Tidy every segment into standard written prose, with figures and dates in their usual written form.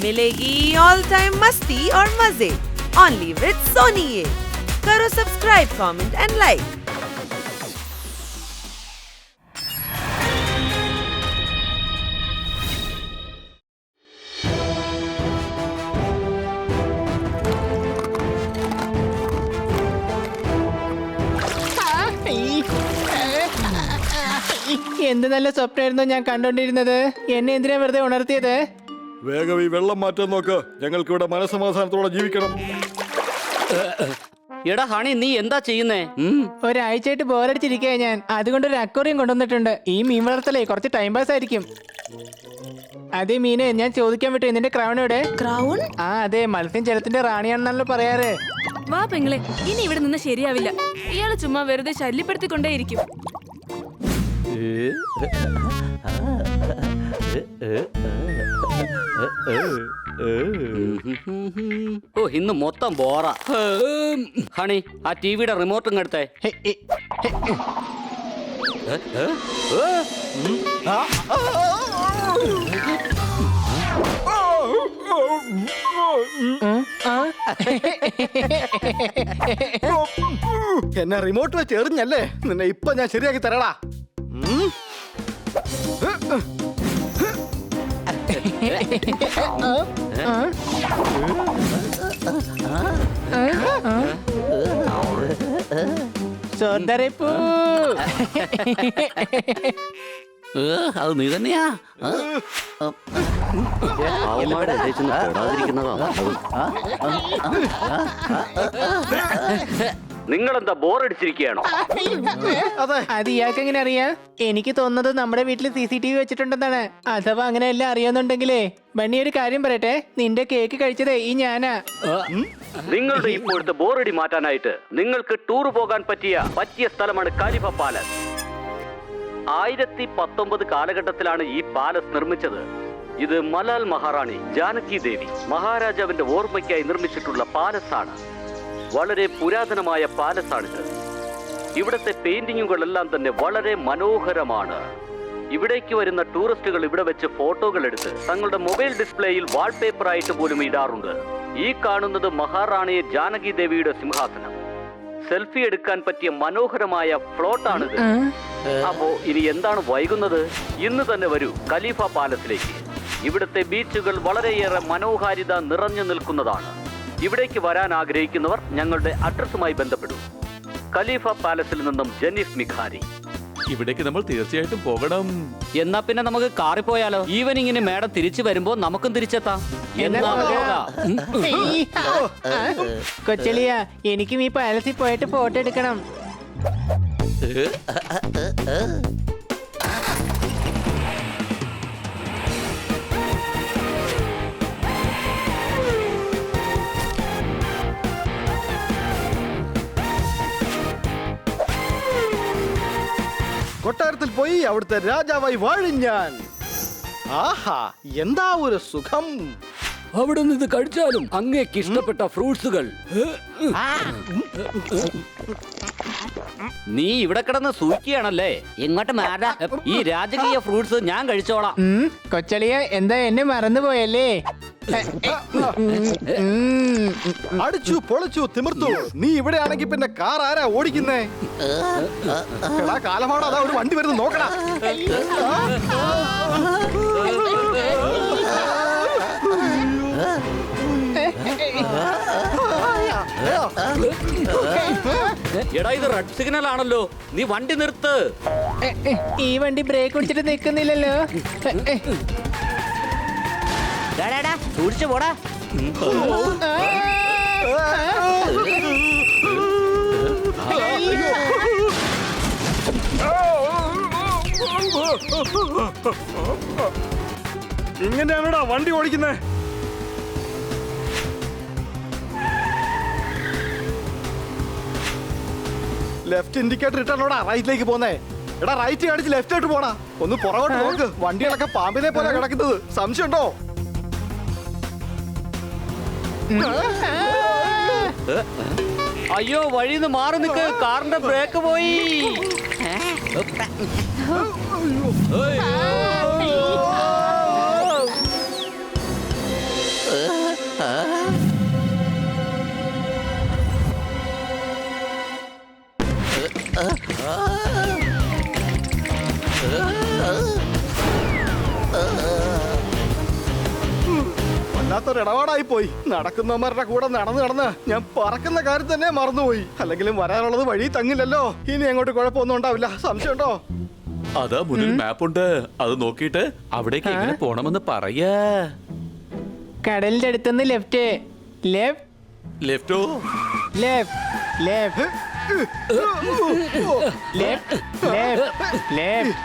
मिलेगी all time मस्ती और मजे ओनली विद सोनी। ये करो सब्सक्राइब, कमेंट एंड लाइक। എന്ത് നല്ല സ്വപ്നമായിരുന്നു ഞാൻ കണ്ടോണ്ടിരുന്നത്. എന്നെ എന്തിനാ വെറുതെ ഉണർത്തിയത്? വേഗം ഈ വെള്ളം മാറ്റാൻ നോക്ക്. ഞങ്ങൾക്ക് ഇവിടെ മനസമാധാനത്തോടെ ജീവിക്കണം. എടാ ഹണി, നീ എന്താ ചെയ്യുന്നേ? ഒരാഴ്ചയായിട്ട് ബോറടിച്ചിരിക്കുക ഞാൻ. അതുകൊണ്ട് ഒരു അക്വേറിയം കൊണ്ടുവന്നിട്ടുണ്ട്. ഈ മീൻ വളർത്തലേ കുറച്ച് ടൈം പാസ് ആയിരിക്കും. അതെ മീനെ, ഞാൻ ചോദിക്കാൻ വിട്ടു, നിന്റെ ക്രൗൺ എവിടെ? ക്രൗൺ? ആ അതെ, മത്സ്യം ജലത്തിന്റെ റാണിയാണെന്നല്ലോ പറയാറ്. വാ പെങ്ങളെ, ഇനി ഇവിടെ നിന്ന് ശരിയാവില്ല. ഇയാള് ചുമ്മാ വെറുതെ ശല്യപ്പെടുത്തിക്കൊണ്ടേയിരിക്കും. ഓ, ഇന്ന് മൊത്തം ബോറ. ഹണി, ആ ടിവിയുടെ റിമോട്ട് ഇങ്ങെടുത്തേ. എന്നെ റിമോട്ട് വെച്ച് എറിഞ്ഞല്ലേ, നിന്നെ ഇപ്പൊ ഞാൻ ശരിയാക്കി തരടാ. അത് നീ തന്നെയാ? നിങ്ങളെന്താ ബോറടിച്ചിരിക്കുകയാണോ? അത് ഇയാൾക്ക് എങ്ങനെ അറിയാം? എനിക്ക് തോന്നുന്നത് നമ്മുടെ വീട്ടിൽ CCTV വെച്ചിട്ടുണ്ടെന്നാണ്. അഥവാ അങ്ങനെ എല്ലാം അറിയാന്നുണ്ടെങ്കിലേ ബണ്ണി ഒരു കാര്യം പറയട്ടെ, നിന്റെ കേക്ക് കഴിച്ചതേ ഈ ഞാനാ. നിങ്ങളുടെ ഇപ്പോഴത്തെ ബോറടി മാറ്റാനായിട്ട് നിങ്ങൾക്ക് ടൂർ പോകാൻ പറ്റിയ സ്ഥലമാണ് ഖലീഫ പാലസ്. 1019 കാലഘട്ടത്തിലാണ് ഈ പാലസ് നിർമ്മിച്ചത്. ഇത് മലാൽ മഹാറാണി ജാനകി ദേവി മഹാരാജാവിന്റെ ഓർമ്മയ്ക്കായി നിർമ്മിച്ചിട്ടുള്ള പാലസ് ആണ്. വളരെ പുരാതനമായ പാലസ് ആണിത്. ഇവിടുത്തെ പെയിന്റിങ്ങുകളെല്ലാം തന്നെ വളരെ മനോഹരമാണ്. ഇവിടേക്ക് വരുന്ന ടൂറിസ്റ്റുകൾ ഇവിടെ വെച്ച് ഫോട്ടോകൾ എടുത്ത് തങ്ങളുടെ മൊബൈൽ ഡിസ്പ്ലേയിൽ വാൾപേപ്പർ ആയിട്ട് പോലും ഇടാറുണ്ട്. ഈ കാണുന്നത് മഹാറാണി ജാനകി ദേവിയുടെ സിംഹാസനം. സെൽഫി എടുക്കാൻ പറ്റിയ മനോഹരമായ ഫ്ലോട്ടാണിത്. അപ്പോ ഇനി എന്താണ് വൈകുന്നത്? ഇന്ന് തന്നെ വരൂ ഖലീഫ പാലസിലേക്ക്. ഇവിടുത്തെ ബീച്ചുകൾ വളരെയേറെ മനോഹാരിത നിറഞ്ഞു നിൽക്കുന്നതാണ്. ഇവിടേക്ക് വരാൻ ആഗ്രഹിക്കുന്നവർ ഞങ്ങളുടെ അഡ്രസ്സുമായി ബന്ധപ്പെടും. ഖലീഫ പാലസിൽ നിന്നും ജനീഫ് മിഖാരി. ഇവിടേക്ക് നമ്മൾ തീർച്ചയായിട്ടും പോകണം. എന്നാ പിന്നെ നമുക്ക് കാറിൽ പോയാലോ? ഈവനിങ്ങിന് മേഡം തിരിച്ചു വരുമ്പോ നമുക്കും തിരിച്ചെത്താം. കൊച്ചളിയ, എനിക്കും ഈ പാലസിൽ പോയിട്ട് ഫോട്ടോ എടുക്കണം. കൊട്ടാരത്തിൽ പോയി അവിടുത്തെ രാജാവായി വാഴും ഞാൻ. ആഹാ, എന്താ ഒരു സുഖം! അവിടെ നിന്ന് ഇത് കഴിച്ചാലും അങ്ങേക്ക് ഇഷ്ടപ്പെട്ട ഫ്രൂട്ട്സുകൾ. നീ ഇവിടെ കിടന്ന് സൂക്കിയാണല്ലേ? ഇങ്ങോട്ട് മാറാ, ഈ രാജകീയ ഫ്രൂട്ട്സ് ഞാൻ കഴിച്ചോളാം. കൊച്ചളിയ, എന്താ എന്നെ മറന്നുപോയല്ലേ? അടിച്ചു പൊളിച്ചു തിമിർത്തു. നീ ഇവിടെ ആണെങ്കിൽ പിന്നെ കാർ ആരാ ഓടിക്കുന്നേ? കാലമാണോ? അതാ ഒരു വണ്ടി വരുന്നു, നോക്കടാ. എടാ, ഇത് റെഡ് സിഗ്നൽ ആണല്ലോ, നീ വണ്ടി നിർത്ത്. ഈ വണ്ടി ബ്രേക്ക് പിടിച്ചിട്ട് നിൽക്കുന്നില്ലല്ലോ. സൂക്ഷിച്ചു പോടാ. ഇങ്ങനെയാണോടാ വണ്ടി ഓടിക്കുന്നേ? ലെഫ്റ്റ് ഇൻഡിക്കേറ്റർ ഇട്ടാണോടാ റൈറ്റിലേക്ക് പോന്നേ? എടാ, റൈറ്റ് കാണിച്ച് ലെഫ്റ്റ് ആയിട്ട് പോടാ. ഒന്ന് പുറകോട്ട് നോക്ക്. വണ്ടികളൊക്കെ പാമ്പിനെ പോലെ കിടക്കുന്നത്. സംശയമുണ്ടോ? അയ്യോ, വഴിന്ന് മാറി നിൽക്ക്, കാറിന്റെ ബ്രേക്ക് പോയി. വല്ലാത്തൊരു ഇടപാടായി പോയി. നടക്കുന്നവന്മാരുടെ കൂടെ നടന്ന് ഞാൻ പറക്കുന്ന കാര്യം തന്നെ മറന്നുപോയി. അല്ലെങ്കിലും വരാനുള്ളത് വഴി തങ്ങില്ലല്ലോ. ഇനി അങ്ങോട്ട് കുഴപ്പമൊന്നും ഉണ്ടാവില്ല. സംശയമുണ്ടോ? അതാ മുന്നിൽ മാപ്പുണ്ട്, അത് നോക്കിയിട്ട് അവിടേക്ക് എങ്ങനെ പോണമെന്ന് പറയാ. കടലിന്റെ അടുത്തുനിന്ന് ലെഫ്റ്റ് ലെഫ്റ്റ് ലെഫ്റ്റോ? Left left left left left.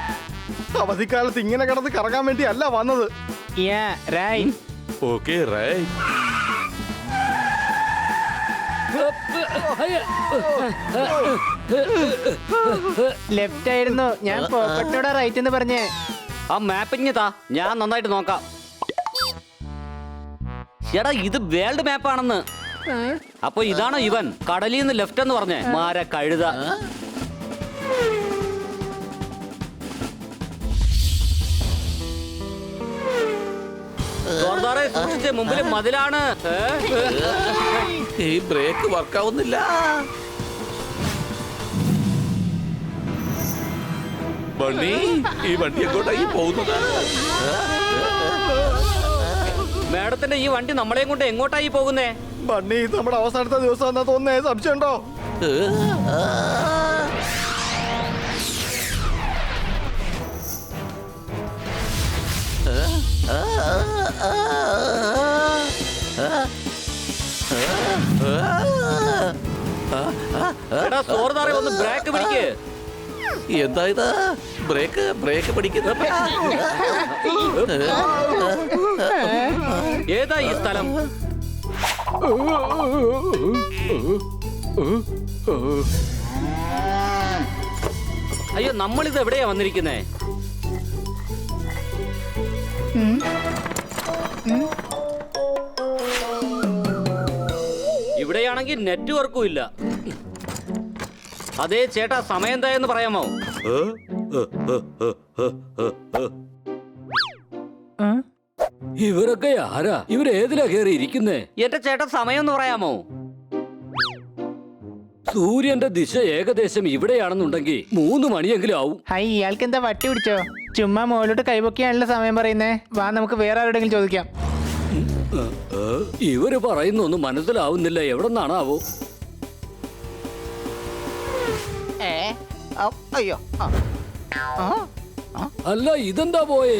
അവധിക്കാലത്ത് ഇങ്ങനെ കിടന്ന് കറങ്ങാൻ വേണ്ടി അല്ല വന്നത്. Yeah right. Okay right. Left ആയിരുന്നു. ഞാൻ പോക്കറ്റോടെ റൈറ്റ് എന്ന് പറഞ്ഞേ. ആ മാപ്പിങ് താ, ഞാൻ നന്നായിട്ട് നോക്കാം. എടാ ഇത് വേൾഡ് മാപ്പാണെന്ന്. അപ്പൊ ഇതാണോ ഇവൻ കടലിൽ നിന്ന് ലെഫ്റ്റ് എന്ന് പറഞ്ഞേ? മാര കഴുത. ജോർദാറെ, സൂക്ഷിച്ച്, മുമ്പില് മതിലാണ്. ഈ ബ്രേക്ക് വർക്കാവുന്നില്ല. ബണ്ണി, ഈ വണ്ടി എങ്ങോട്ടായി പോകുന്നത്? മേഡത്തിന്റെ ഈ വണ്ടി നമ്മളെയും കൊണ്ട് എങ്ങോട്ടായി പോകുന്നേ? ബണ്ണി, ഇത് നമ്മുടെ അവസാനത്തെ ദിവസം എന്നാ തോന്നുന്നേ. സംശയമുണ്ടോ? എടാ ജോർദാറെ, ഒന്ന് ബ്രേക്ക് പിടിക്ക്. എന്താ ഇത്? ബ്രേക്ക് പിടിക്കുന്നത്? ഏതാ ഈ സ്ഥലം? അയ്യോ, നമ്മളിത് എവിടെയാ വന്നിരിക്കുന്നേ? ഇവിടെയാണെങ്കിൽ നെറ്റ്വർക്കും ഇല്ല. അതേ ചേട്ടാ, സമയം എന്തായെന്ന് പറയാമോ? ഇവരൊക്കെ ആരാ? ഇവരേതിലാ കയറി ഇരിക്കുന്നേ? എന്റെ ചേട്ടാ, സമയം എന്ന് പറയാമോ? സൂര്യന്റെ ദിശ ഏകദേശം ഇവിടെയാണെന്നുണ്ടെങ്കിൽ 3 മണിയെങ്കിലും ആവും. ഹൈ, ഇയാൾക്ക് എന്താ വട്ടി പിടിച്ചോ? ചുമ്മാ മുകളിലോട്ട് കൈപൊക്കിയാണല്ലോ സമയം പറയുന്നേ. വാ, നമുക്ക് വേറെ ആരോടെങ്കിലും ചോദിക്കാം. ഇവര് പറയുന്നൊന്നും മനസ്സിലാവുന്നില്ല. എവിടെന്നാണാവോ? അയ്യോ, അല്ല, ഇതെന്താ പോയേ?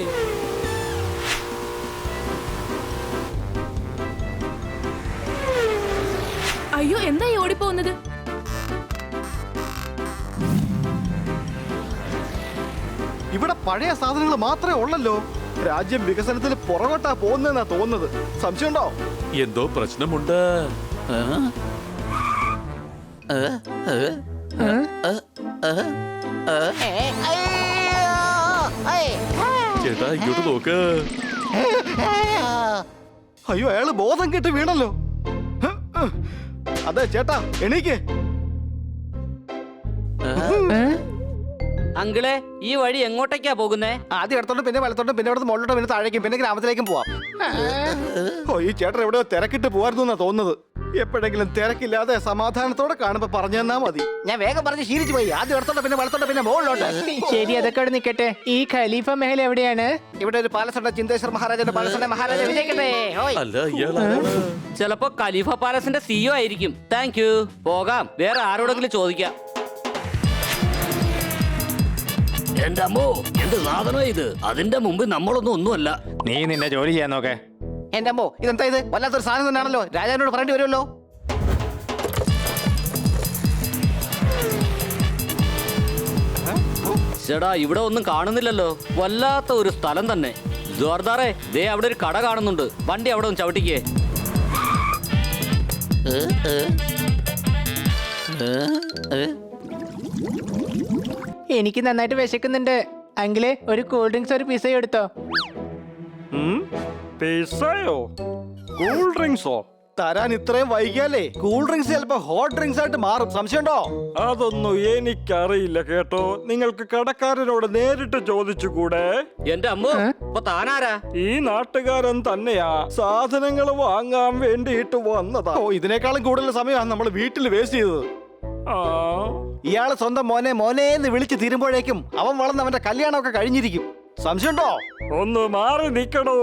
അയ്യോ, എന്താ ഈ ഓടിപ്പോകുന്നത്? ഇവിടെ പഴയ സാധനങ്ങൾ മാത്രമേ ഉള്ളല്ലോ. രാജ്യം വികസനത്തിൽ പുറകോട്ടാ പോകുന്നെന്നാ തോന്നുന്നത്. സംശയമുണ്ടോ? എന്തോ പ്രശ്നമുണ്ട്. ചേട്ടാ, ഇങ്ങോട്ട് നോക്ക്. അയ്യോ, അയാള് ബോധം കെട്ട് വീണല്ലോ. അതെ ചേട്ടാ, എണീക്ക്. അങ്കിളെ, ഈ വഴി എങ്ങോട്ടേക്കാ പോകുന്നേ? ആദ്യം ഇടത്തോട്ടും പിന്നെ വലത്തോട്ടും പിന്നെ ഇവിടുന്ന് മുകളിലോട്ടും പിന്നെ താഴേക്കും പിന്നെ ഗ്രാമത്തിലേക്കും പോവാം. ഓ, ഈ ചേട്ടൻ എവിടെയോ തിരക്കിട്ട് പോവായിരുന്നു എന്നാ തോന്നുന്നത്. എപ്പോഴെങ്കിലും തിരക്കില്ലാതെ സമാധാനത്തോടെ കാണുമ്പോ പറഞ്ഞു തന്നാ മതി. ഞാൻ വേഗം പറഞ്ഞ് ശീലിച്ചു പോയി. ആദ്യം ഇടത്തോട്ട് പിന്നെ വലത്തോട്ട് പിന്നെ മുകളിലോട്ട്. ശരി, അതൊക്കെ അവിടെ നിൽക്കട്ടെ. ഈ ഖലീഫ മഹൽ എവിടെയാണ്? ഇവിടെ ഒരു പാലസ് ഉണ്ട്. ചിന്തേശ്വർ മഹാരാജന്റെ പാലസ് ഉണ്ട്. മഹാരാജ വിജയിക്കട്ടെ. ഹോയ്. അല്ല, ഇയാളാണ്. ചിലപ്പോ ഖലീഫ പാലസിന്റെ സിഇഒ ആയിരിക്കും. Thank you. പോകാം, വേറെ ആരോടെങ്കിലും ചോദിക്കാം. എന്റെ അമ്മോ, എന്ത് സാധനം ഇത്? അതിന്റെ മുമ്പ് നമ്മളൊന്നും ഒന്നുമല്ല. നീ നിന്റെ ജോലി ചെയ്യാൻ നോക്കേ. എന്റെ അമ്മോ, ഇതെന്താ ഇത്? വല്ലാത്തൊരു സാധനം തന്നെയാണല്ലോ. രാജാവിനോട് പറയേണ്ടി വരുമല്ലോ. ചേടാ, ഇവിടെ ഒന്നും കാണുന്നില്ലല്ലോ. വല്ലാത്ത ഒരു സ്ഥലം തന്നെ. ജോർദാറെ, ദേ അവിടെ ഒരു കട കാണുന്നുണ്ട്. വണ്ടി അവിടെ ഒന്ന് ചവിട്ടിക്കേ. എനിക്ക് നന്നായിട്ട് വിശക്കുന്നുണ്ട്. അങ്കിളെ, ഒരു കൂൾ ഡ്രിങ്ക്സ് ഒരു പിസയും എടുത്തോ. പിസയോ? കൂൾ ഡ്രിങ്ക്സോ? തരാൻ ഇത്രയും വൈകിയാലേ കൂൾ ഡ്രിങ്ക്സ് ചിലപ്പോ ഹോട്ട് ഡ്രിങ്ക്സ് ആയിട്ട് മാറും. സംശയമുണ്ടോ? അതൊന്നും എനിക്കറിയില്ല കേട്ടോ. നിങ്ങൾക്ക് കടക്കാരനോട് നേരിട്ട് ചോദിച്ചുകൂടെ? എന്റെ അമ്മോ, ഇപ്പൊ താനാരാ? ഈ നാട്ടുകാരൻ തന്നെയാ. സാധനങ്ങൾ വാങ്ങാൻ വേണ്ടിയിട്ട് വന്നതാ. ഓ, ഇതിനേക്കാളും കൂടുതൽ സമയമാണ് നമ്മൾ വീട്ടിൽ വേസ്റ്റ് ചെയ്തത്. ആ, ഇയാള് സ്വന്തം മോനെ മോനേന്ന് വിളിച്ച് തീരുമ്പോഴേക്കും അവൻ വളർന്ന് അവന്റെ കല്യാണമൊക്കെ കഴിഞ്ഞിരിക്കും. സംശയമുണ്ടോ? ഒന്ന് മാറി നിക്കടോ.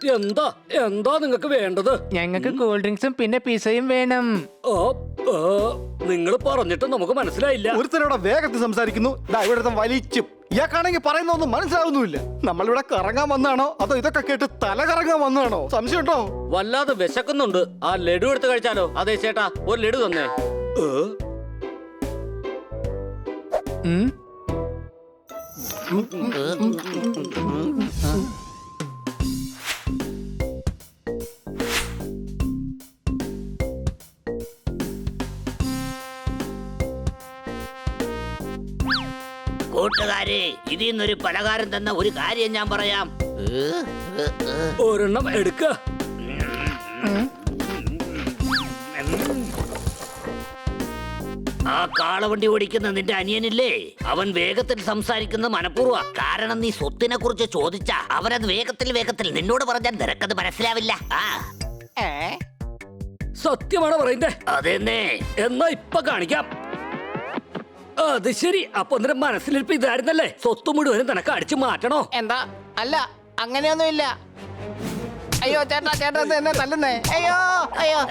എന്താ എന്താ നിങ്ങൾക്ക് വേണ്ടത്? ഞങ്ങൾക്ക് കൂൾ ഡ്രിങ്ക്സും പിന്നെ പിസയും വേണം. നിങ്ങൾ പറഞ്ഞിട്ട് നമുക്ക് മനസ്സിലായില്ല. ഒരുത്തരോടെ വേഗത്തിൽ സംസാരിക്കുന്നു, ഇവിടുത്തെ വലിച്ചും. ഇയാൾക്കാണെങ്കിൽ പറയുന്ന ഒന്നും മനസ്സിലാവുന്നുമില്ല. നമ്മളിവിടെ കറങ്ങാൻ വന്നാണോ അതോ ഇതൊക്കെ കേട്ട് തല കറങ്ങാൻ വന്നാണോ? സംശയമുണ്ടോ? വല്ലാതെ വിശക്കുന്നുണ്ട്. ആ ലഡു എടുത്ത് കഴിച്ചാലോ? അതെ ചേട്ടാ, ഒരു ലഡു തന്നെ. ഉം. കൂട്ടുകാരെ, ഇതിൽ നിന്നൊരു പലഹാരം തന്ന ഒരു കാര്യം ഞാൻ പറയാം. ഒരെണ്ണം എടുക്ക. ആ കാളവണ്ടി ഓടിക്കുന്ന നിന്റെ അനിയനില്ലേ, അവൻ വേഗത്തിൽ സംസാരിക്കുന്ന മനഃപൂർവ്വ. കാരണം നീ സ്വത്തിനെ കുറിച്ച് ചോദിച്ചാ അവനത് വേഗത്തിൽ നിന്നോട് പറഞ്ഞാൽ നിനക്കത് മനസ്സിലാവില്ല. സത്യമാണ് പറയുന്നേ? അതെന്നെ. എന്നാ ഇപ്പൊ കാണിക്കാം. അത് ശരി. അപ്പൊ നിന്റെ മനസ്സിലിരിപ്പ് ഇതായിരുന്നല്ലേ? സ്വത്ത് മുഴുവനും നിനക്ക് അടിച്ചു മാറ്റണോ? എന്താ? അല്ല, അങ്ങനെയൊന്നുമില്ല. അയ്യോ ചേട്ടാ, ചേട്ടാ എന്നെ തല്ലുന്നേ. അയ്യോ അയ്യോ.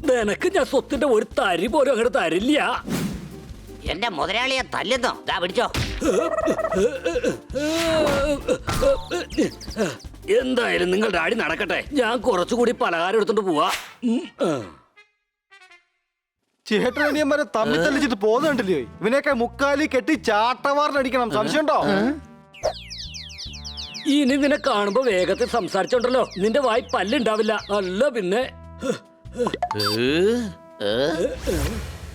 നിനക്ക് ഞാൻ സ്വത്തിന്റെ ഒരു തരി പോലും അങ്ങോട്ട് തരില്ല. എന്റെ മുതലാളിയെ തല്ലുന്നോ? ദാ പിടിച്ചോ. എന്തായാലും നിങ്ങളുടെ അടി നടക്കട്ടെ. ഞാൻ കുറച്ചുകൂടി പലഹാരം എടുത്തോണ്ട് പോവാ. ചേട്ടനിയന്മാരെ തമ്മിൽ തല്ലിച്ചിട്ട് പോകുന്നുണ്ടല്ലോ. ഇവനെയൊക്കെ മുക്കാലി കെട്ടി ചാട്ടവാറിനടിക്കണം. സംശയമുണ്ടോ? ഇനി നിന്നെ കാണുമ്പോ വേഗത്തിൽ സംസാരിച്ചോണ്ടല്ലോ നിന്റെ വായി പല്ലുണ്ടാവില്ല. അല്ല പിന്നെ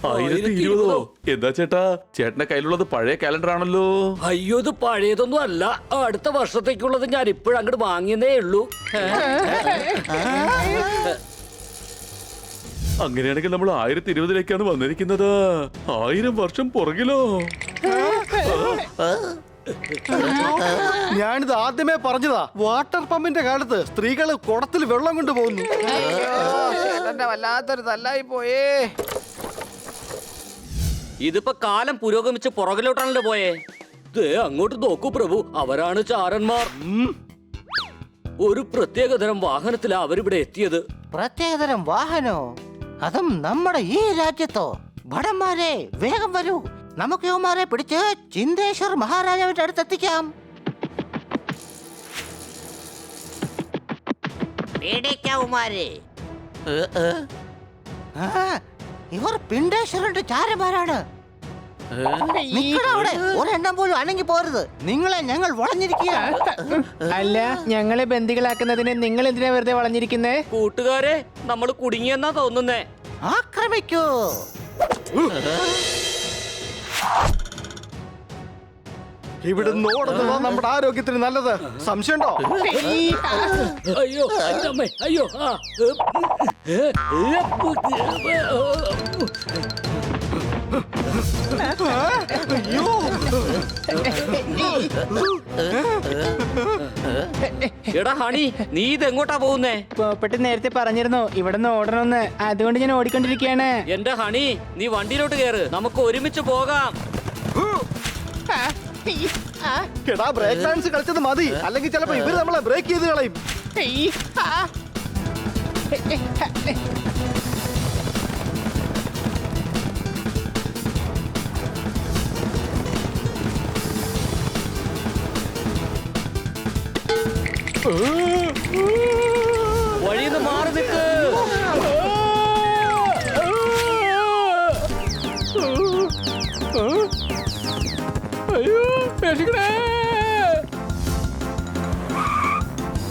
1020. എന്താ ചേട്ടാ, ചേട്ടന്റെ കയ്യിലുള്ളത് പഴയ കാലണ്ടർ ആണല്ലോ. അയ്യോ, ഇത് പഴയതൊന്നും അല്ല. അടുത്ത വർഷത്തേക്കുള്ളത് ഞാൻ ഇപ്പോഴും അങ്ങോട്ട് വാങ്ങിയതേ ഉള്ളൂ. അങ്ങനെയാണെങ്കിൽ നമ്മൾ 1020ലേക്കാണ് വന്നിരിക്കുന്നത്. 1000 വർഷം പുറകിലോ? ഞാനിത് ആദ്യമേ പറഞ്ഞതാ. വാട്ടർ പമ്പിന്റെ കാലത്ത് സ്ത്രീകള് കുടത്തിൽ വെള്ളം കൊണ്ട് പോകുന്നു. വല്ലാത്തൊരു തല്ലായി പോയേ. ഇതിപ്പോ കാലം പുരോഗമിച്ച് പുറകിലോട്ടാണല്ലോ പോയേ. ദേ അങ്ങോട്ട് നോക്കൂ പ്രഭു, അവരാണ് ചാരന്മാർ. ഒരു പ്രത്യേകതരം വാഹനത്തിലാ അവരിവിടെ എത്തിയത്. പ്രത്യേകതരം വാഹനോ? അതും നമ്മുടെ ഈ രാജ്യത്തോ? ഭടന്മാരെ വേഗം വരൂ, നമുക്ക് യുവമാരെ പിടിച്ച് ചിന്തേശ്വർ മഹാരാജാവിന്റെ അടുത്തെത്തിക്കാം. ഇവർ പിണ്ടേശ്വരന്റെ ചാരന്മാരാണ്. നിങ്ങളവിടെ ഒരെണ്ണം പോലും അനങ്ങി പോരുത്. നിങ്ങളെ ഞങ്ങൾ വളഞ്ഞിരിക്കുക. അല്ല, ഞങ്ങളെ ബന്ദികളാക്കുന്നതിന് നിങ്ങൾ എന്തിനാ വെറുതെ വളഞ്ഞിരിക്കുന്നേ? കൂട്ടുകാരെ, നമ്മൾ കുടുങ്ങിയെന്നാ തോന്നുന്നേ. ആക്രമിക്കൂ. ഇവിടുന്ന് ഓടുന്നതാ നമ്മുടെ ആരോഗ്യത്തിന് നല്ലത്. സംശയമുണ്ടോ? അയ്യോ അമ്മേ, അയ്യോ. എടാ ഹണി, നീ ഇതെങ്ങോട്ടാ പോകുന്നേ? പോപ്പട്ട് നേരത്തെ പറഞ്ഞിരുന്നു ഇവിടെ നിന്ന് ഓടണമെന്ന്. അതുകൊണ്ട് ഞാൻ ഓടിക്കൊണ്ടിരിക്കുകയാണ്. എന്റെ ഹണി, നീ വണ്ടിയിലോട്ട് കയറ്, നമുക്ക് ഒരുമിച്ച് പോകാം. എടാ, ബ്രേക്ക് ഡാൻസ് കളിച്ചത് മതി, അല്ലെങ്കിൽ ചിലപ്പോ ഇവര് നമ്മളെ ബ്രേക്ക് ചെയ്ത് കളയും. വഴിന്ന് മാറി നിൽക്ക്.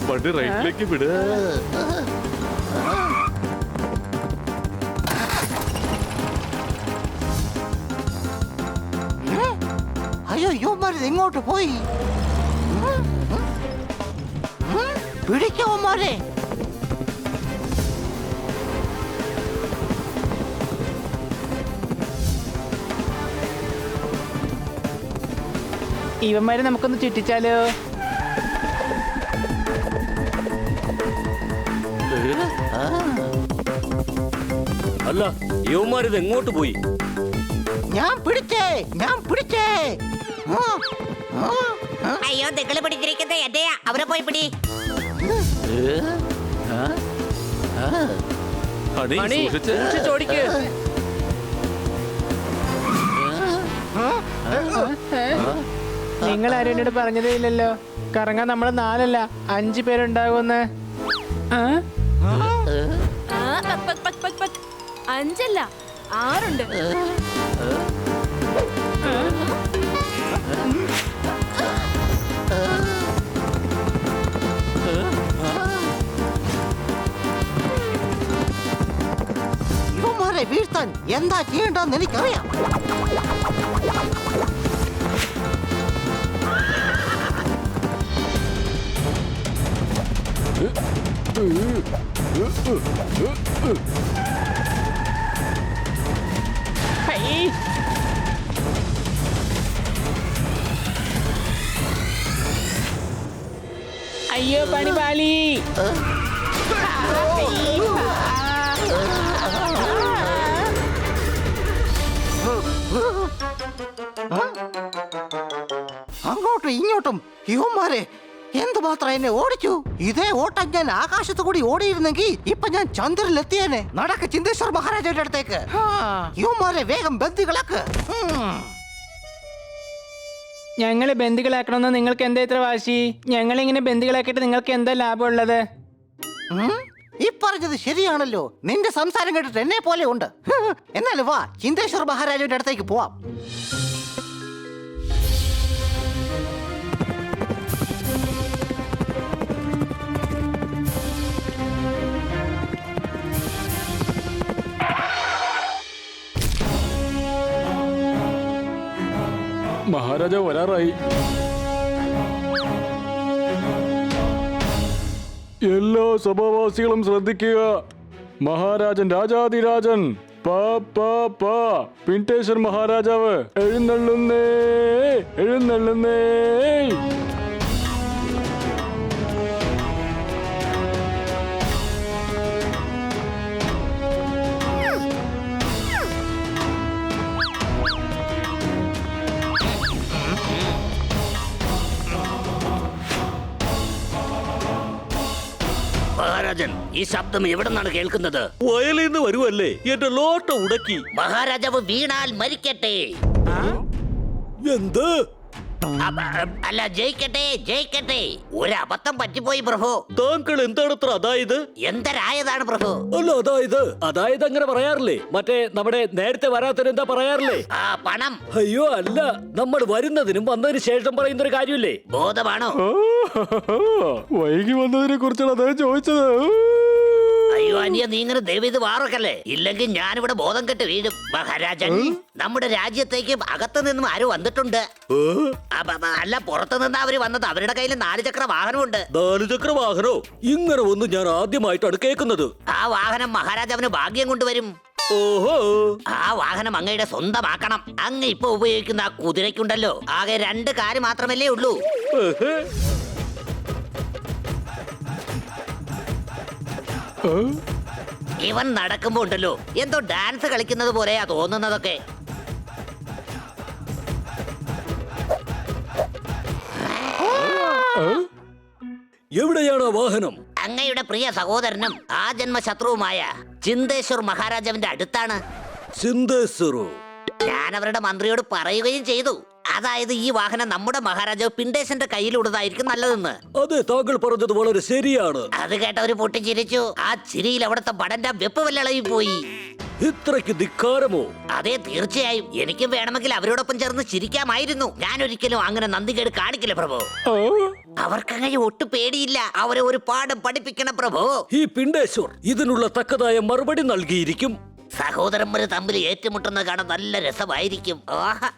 വണ്ടി റൈറ്റിലേക്ക് വിട്. അയ്യോ, യുവമാര് എങ്ങോട്ട് പോയി? പിടിക്കവന്മാരെ. ഇവന്മാരെ നമുക്കൊന്ന് ചുറ്റിച്ചാലോ? അല്ല, യുവമാരിത് എങ്ങോട്ട് പോയി? ഞാൻ പിടിച്ചേ. അയ്യോ നിങ്ങൾ പിടിച്ചിരിക്കുന്നത് എന്നെയാ. അവരെ പോയി പിടി. ഹണി മണി സൂക്ഷിച്ച്. സൂക്ഷിച്ചോടിക്ക്. നിങ്ങൾ ആരും എന്നോട് പറഞ്ഞതേ ഇല്ലല്ലോ കറങ്ങാൻ നമ്മൾ 4 അല്ല 5 പേരുണ്ടാകുമെന്ന്. ആ? ആ, പക്, പക്, പക്, പക്. 5 അല്ല 6 ഉണ്ട്. ഇവന്മാരെ വീഴ്ത്താൻ എന്താ ചെയ്യേണ്ടതെന്ന് എനിക്കറിയാം. ഹൈ. അയ്യോ പണി പാളി. അങ്ങോട്ടും ഇങ്ങോട്ടും ഇവന്മാരെ എന്തുമാത്രം എന്നെ ഓടിച്ചു. ഇതേ ഓട്ടം ഞാൻ ആകാശത്ത് കൂടി ഓടിയിരുന്നെങ്കിൽ ഇപ്പൊ ഞാൻ ചന്ദ്രനിലെത്തിയേനെ. നടക്ക് ചിന്തേശ്വർ മഹാരാജാവിന്റെ അടുത്തേക്ക്. ഇവന്മാരെ വേഗം ബന്ദികളാക്ക്. ഞങ്ങളെ ബന്ദികളാക്കണമെന്ന് നിങ്ങൾക്ക് എന്താ ഇത്ര വാശി? ഞങ്ങളിങ്ങനെ ബന്ദികളാക്കിയിട്ട് നിങ്ങൾക്ക് എന്താ ലാഭമുള്ളത്? ഈ പറഞ്ഞത് ശരിയാണല്ലോ. നിന്റെ സംസാരം കേട്ടിട്ട് എന്നെ പോലെ ഉണ്ട്. എന്നാലും വാ ചിന്തേശ്വർ മഹാരാജാവിന്റെ അടുത്തേക്ക് പോവാം. മഹാരാജാവ് വരാറായി. എല്ലാ സഭാവാസികളും ശ്രദ്ധിക്കുക. മഹാരാജൻ രാജാതിരാജൻ പിണ്ടേശ്വർ മഹാരാജാവ് എഴുന്നള്ളുന്നേ. മഹാരാജൻ, ഈ ശബ്ദം എവിടെ നിന്നാണ് കേൾക്കുന്നത്? വയലിൽ നിന്ന് വരുമല്ലേ? എന്റെ ലോട്ട ഉടക്കി. മഹാരാജാവ് വീണാൽ മരിക്കട്ടെ. എന്ത്? അല്ല, ജയിക്കട്ടെ. ഒരു അബദ്ധം പറ്റിപ്പോയി പ്രഭു. താങ്കൾ എന്താണത്ര അതായത്? എന്തരായതാണ് പ്രഭു? അല്ല, അതായത് അങ്ങനെ പറയാറില്ലേ? മറ്റേ നമ്മുടെ നേരത്തെ വരാത്തതിന് എന്താ പറയാറില്ലേ? ആ പണം. അയ്യോ അല്ല, നമ്മൾ വരുന്നതിനും വന്നതിന് ശേഷം പറയുന്ന ഒരു കാര്യമില്ലേ? ബോധമാണോ? വൈകി വന്നതിനെ കുറിച്ചാണ് അദ്ദേഹം ചോദിച്ചത്. അയ്യോ അനിയ, നീ ഇങ്ങനെ ദയവീത് വാറക്കല്ലേ, ഇല്ലെങ്കിൽ ഞാനിവിടെ ബോധം കെട്ട് വീഴും. മഹാരാജൻ, നമ്മുടെ രാജ്യത്തേക്ക് അകത്തു നിന്നും ആരോ വന്നിട്ടുണ്ട്. അല്ല, പുറത്തു നിന്ന് അവര് വന്നത്. അവരുടെ കയ്യിൽ 4 ചക്ര വാഹനമുണ്ട്. 4 ചക്ര വാഹനോ? ഇങ്ങനെ ഒന്ന് ഞാൻ ആദ്യമായിട്ടാണ് കേൾക്കുന്നത്. ആ വാഹനം മഹാരാജാവിന് ഭാഗ്യം കൊണ്ടുവരും. ഓഹോ, ആ വാഹനം അങ്ങയുടെ സ്വന്തമാക്കണം. അങ്ങ് ഇപ്പൊ ഉപയോഗിക്കുന്ന ആ കുതിരയ്ക്കുണ്ടല്ലോ, ആകെ 2 കാല് മാത്രമല്ലേ ഉള്ളൂ. ഇവൻ നടക്കുമ്പോ ഉണ്ടല്ലോ, എന്തോ ഡാൻസ് കളിക്കുന്നത് പോലെയാ തോന്നുന്നതൊക്കെ. എവിടെയാണ് ആ വാഹനം? അങ്ങയുടെ പ്രിയ സഹോദരനും ആ ജന്മശത്രുവുമായ ചിന്തേശ്വർ മഹാരാജാവിന്റെ അടുത്താണ്. ചിന്തേശ്വരോ? ഞാൻ അവരുടെ മന്ത്രിയോട് പറയുകയും ചെയ്തു. അതായത് ഈ വാഹനം നമ്മുടെ മഹാരാജാവ് പിണ്ടേശന്റെ കയ്യിലുള്ളതായിരിക്കും നല്ലതെന്ന്. അതെ, താങ്കൾ പറഞ്ഞത് വളരെ ശരിയാണ്. അത് കേട്ടവര് പൊട്ടിച്ചിരിച്ചു. ആ ചിരിയിൽ അവിടുത്തെ പടന്റെ വെപ്പ് വല്ലളയി പോയി. ഇത്രയ്ക്ക് ധിക്കാരമോ? അതെ, തീർച്ചയായും. എനിക്കും വേണമെങ്കിൽ അവരോടൊപ്പം ചേർന്ന് ചിരിക്കാമായിരുന്നു. ഞാൻ ഒരിക്കലും അങ്ങനെ നന്ദികേട് കാണിക്കില്ല പ്രഭു. അവർക്കങ്ങനെ ഒട്ടും പേടിയില്ല. അവരെ ഒരു പാഠം പഠിപ്പിക്കണം പ്രഭു. ഈ പിണ്ടേശ്വർ ഇതിനുള്ള തക്കതായ മറുപടി നൽകിയിരിക്കും. സഹോദരന്മാര് തമ്മിൽ ഏറ്റുമുട്ടുന്നത് കാണാൻ നല്ല രസമായിരിക്കും. ആഹാ.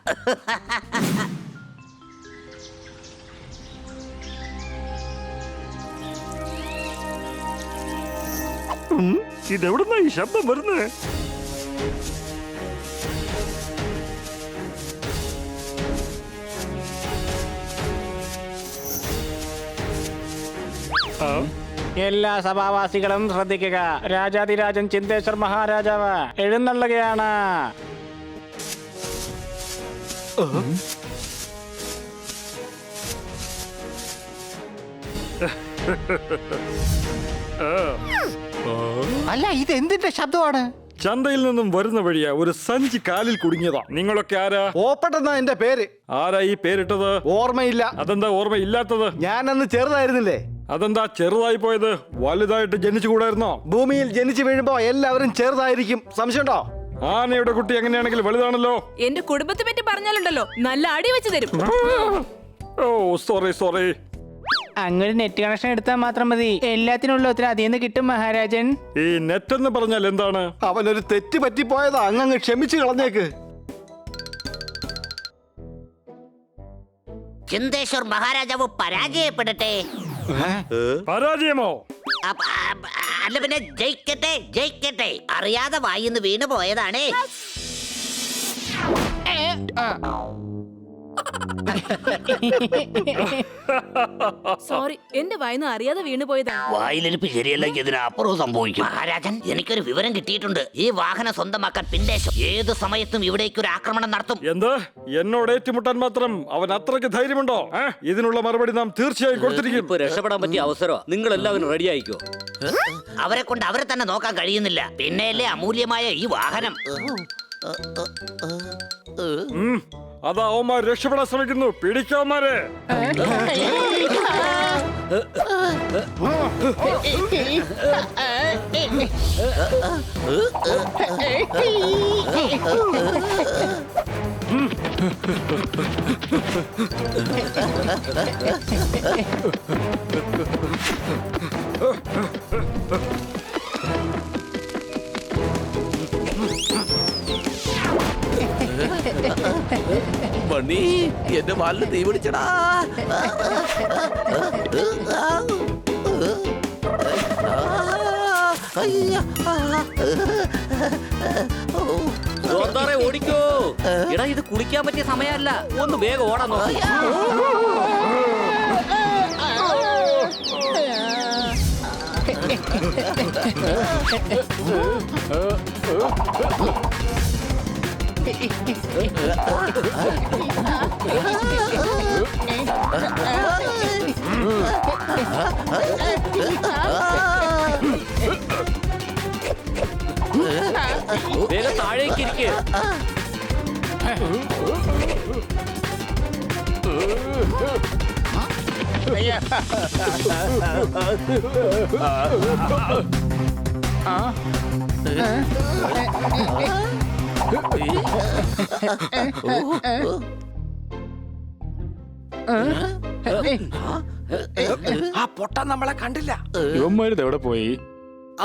ഇതെവിടുന്നാ ഈ ശബ്ദം വരുന്നത്? എല്ലാ സഭാവാസികളും ശ്രദ്ധിക്കുക. രാജാതിരാജൻ ചിന്തേശ്വർ മഹാരാജാവ് എഴുന്നള്ളുകയാണ്. അല്ല ഇത് എന്തിന്റെ ശബ്ദമാണ്? ചന്തയിൽ നിന്നും വരുന്ന വഴിയാ ഒരു സഞ്ചി കാലിൽ കുടുങ്ങിയതാ. നിങ്ങളൊക്കെ ആരാ? ഓപ്പട്ടെന്നാ എന്റെ പേര്. ആരാ ഈ പേരിട്ടത്? ഓർമ്മയില്ല. അതെന്താ ഓർമ്മയില്ലാത്തത്? ഞാൻ അന്ന് ചെറുതായിരുന്നില്ലേ? അതെന്താ ചെറുതായി പോയത്? വലുതായിട്ട് ജനിച്ചുകൂടായിരുന്നോ? ഭൂമിയിൽ ജനിച്ചു വീഴുമ്പോ എല്ലാവരും ചെറുതായിരിക്കും. സംശയമുണ്ടോ? ആനയുടെ കുട്ടി എങ്ങനെയാണെങ്കിൽ വലുതാണല്ലോ. എന്റെ കുടുംബത്തെ പറ്റി പറഞ്ഞാലുണ്ടല്ലോ നല്ല അടി വെച്ച് തരും. ഓ സോറി സോറി. അങ്ങൊരു നെറ്റ് കണക്ഷൻ എടുത്താൽ മാത്രം മതി, എല്ലാത്തിനുള്ള ഉത്തരം അതിൽ നിന്ന് കിട്ടും മഹാരാജൻ. ഈ നെറ്റ് എന്ന് പറഞ്ഞാൽ എന്താണ്? അവനൊരു തെറ്റ് പറ്റിപ്പോയതാ, അങ്ങ് ക്ഷമിച്ചു കളഞ്ഞേക്ക്. ചിന്തേശ്വർ മഹാരാജാവ് പരാജയപ്പെടട്ടെ. പരാജയമോ? അല്ല പിന്നെ ജയിക്കട്ടെ ജയിക്കട്ടെ. അറിയാതെ വായിന്ന് വീണു പോയതാണേ. സോറി, എന്റെ വായന അറിയാതെ വീണു പോയതാണ്. വായിലിരിപ്പ് ശരിയല്ലെങ്കിൽ ഇതിനപ്പുറവും സംഭവിക്കും. മഹാരാജൻ, എനിക്കൊരു വിവരം കിട്ടിയിട്ടുണ്ട്. ഈ വാഹനം സ്വന്തമാക്കാൻ പിണ്ടേശം ഏത് സമയത്തും ഇവിടേക്ക് ഒരു ആക്രമണം നടത്തും. എന്ത്? എന്നോട് ഏറ്റുമുട്ടാൻ മാത്രം അവൻ അത്രയ്ക്ക് ധൈര്യമുണ്ടോ? ഇതിനുള്ള മറുപടി നാം തീർച്ചയായും കൊടുത്തിരിക്കും. ഇപ്പൊ രക്ഷപ്പെടാൻ പറ്റിയ അവസരം. നിങ്ങൾ എല്ലാവരും റെഡി ആയിക്കോ. അവരെ കൊണ്ട് അവരെ തന്നെ നോക്കാൻ കഴിയുന്നില്ല, പിന്നെയല്ലേ അമൂല്യമായ ഈ വാഹനം. അതാ അവന്മാർ രക്ഷപ്പെടാൻ ശ്രമിക്കുന്നു. പിടിക്കാവന്മാരെ. ബണ്ണി, എന്റെ വാലിന് തീ പിടിച്ചടാ. ജോർദാറെ ഓടിക്കോ. എടാ ഇത് കുളിക്കാൻ പറ്റിയ സമയമല്ല, ഒന്ന് വേഗം ഓടാൻ നോക്കി. വേഗം താഴേക്ക് ഇരിക്ക്. ആ പൊട്ട നമ്മളെ കണ്ടില്ല. ഇവന്മാരിത് എവിടെ പോയി?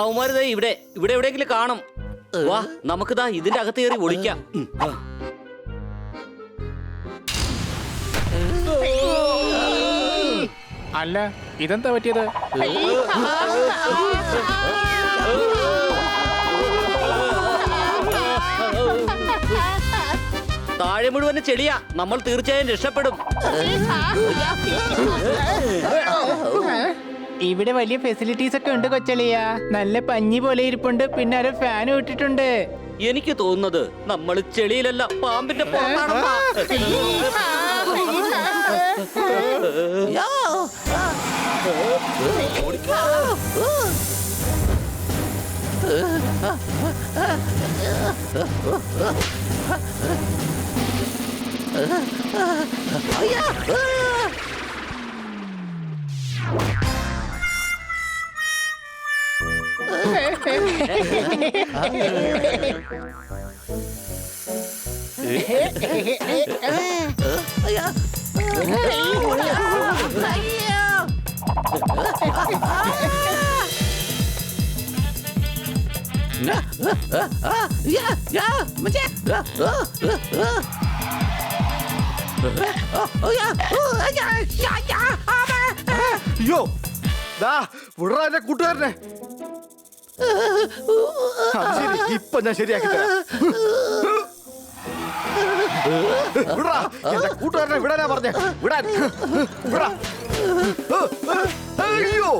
അവന്മാര് ഇവിടെ ഇവിടെ എവിടെയെങ്കിലും കാണും. വാ, നമുക്കിതാ ഇതിന്റെ അകത്ത് കയറി ഒളിക്കാം. അല്ല, ഇതെന്താ പറ്റിയത്? താഴെ മുഴുവൻ ചെളിയാ, നമ്മൾ തീർച്ചയായും രക്ഷപ്പെടും. ഇവിടെ വലിയ ഫെസിലിറ്റീസ് ഒക്കെ ഉണ്ട് കൊച്ചളിയ. നല്ല പഞ്ഞി പോലെ ഇരിപ്പുണ്ട്, പിന്നെ ഒരു ഫാനും ഇട്ടിട്ടുണ്ട്. എനിക്ക് തോന്നുന്നത് നമ്മൾ ചെളിയിലല്ല, പാമ്പിന്റെ പുറത്താണെന്നാ. അയ്യോ, വിടറാ എന്റെ കൂട്ടുകാരനെ. ശരി, ഇപ്പൊ ഞാൻ ശരിയാക്കി തരാം. വിടറാ, എന്റെ കൂട്ടുകാരനെ വിടാനാ പറഞ്ഞേ. വിടാൻ വിടാ. അയ്യോ,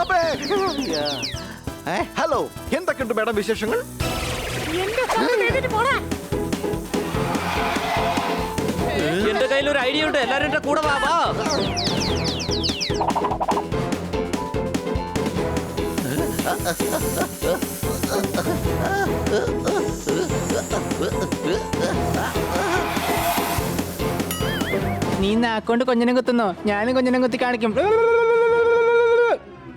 അപ്പേ. ഹലോ, എന്തൊക്കെയുണ്ട് മേഡം വിശേഷങ്ങൾ? എന്റെ കയ്യിൽ ഒരു ഐഡിയ ഉണ്ട്, എല്ലാരും എന്റെ കൂടെ വാ വാ. നീ നാക്കൊണ്ട് കൊഞ്ഞനം കുത്തുന്നോ? ഞാനും കൊഞ്ഞനം കുത്തി കാണിക്കും.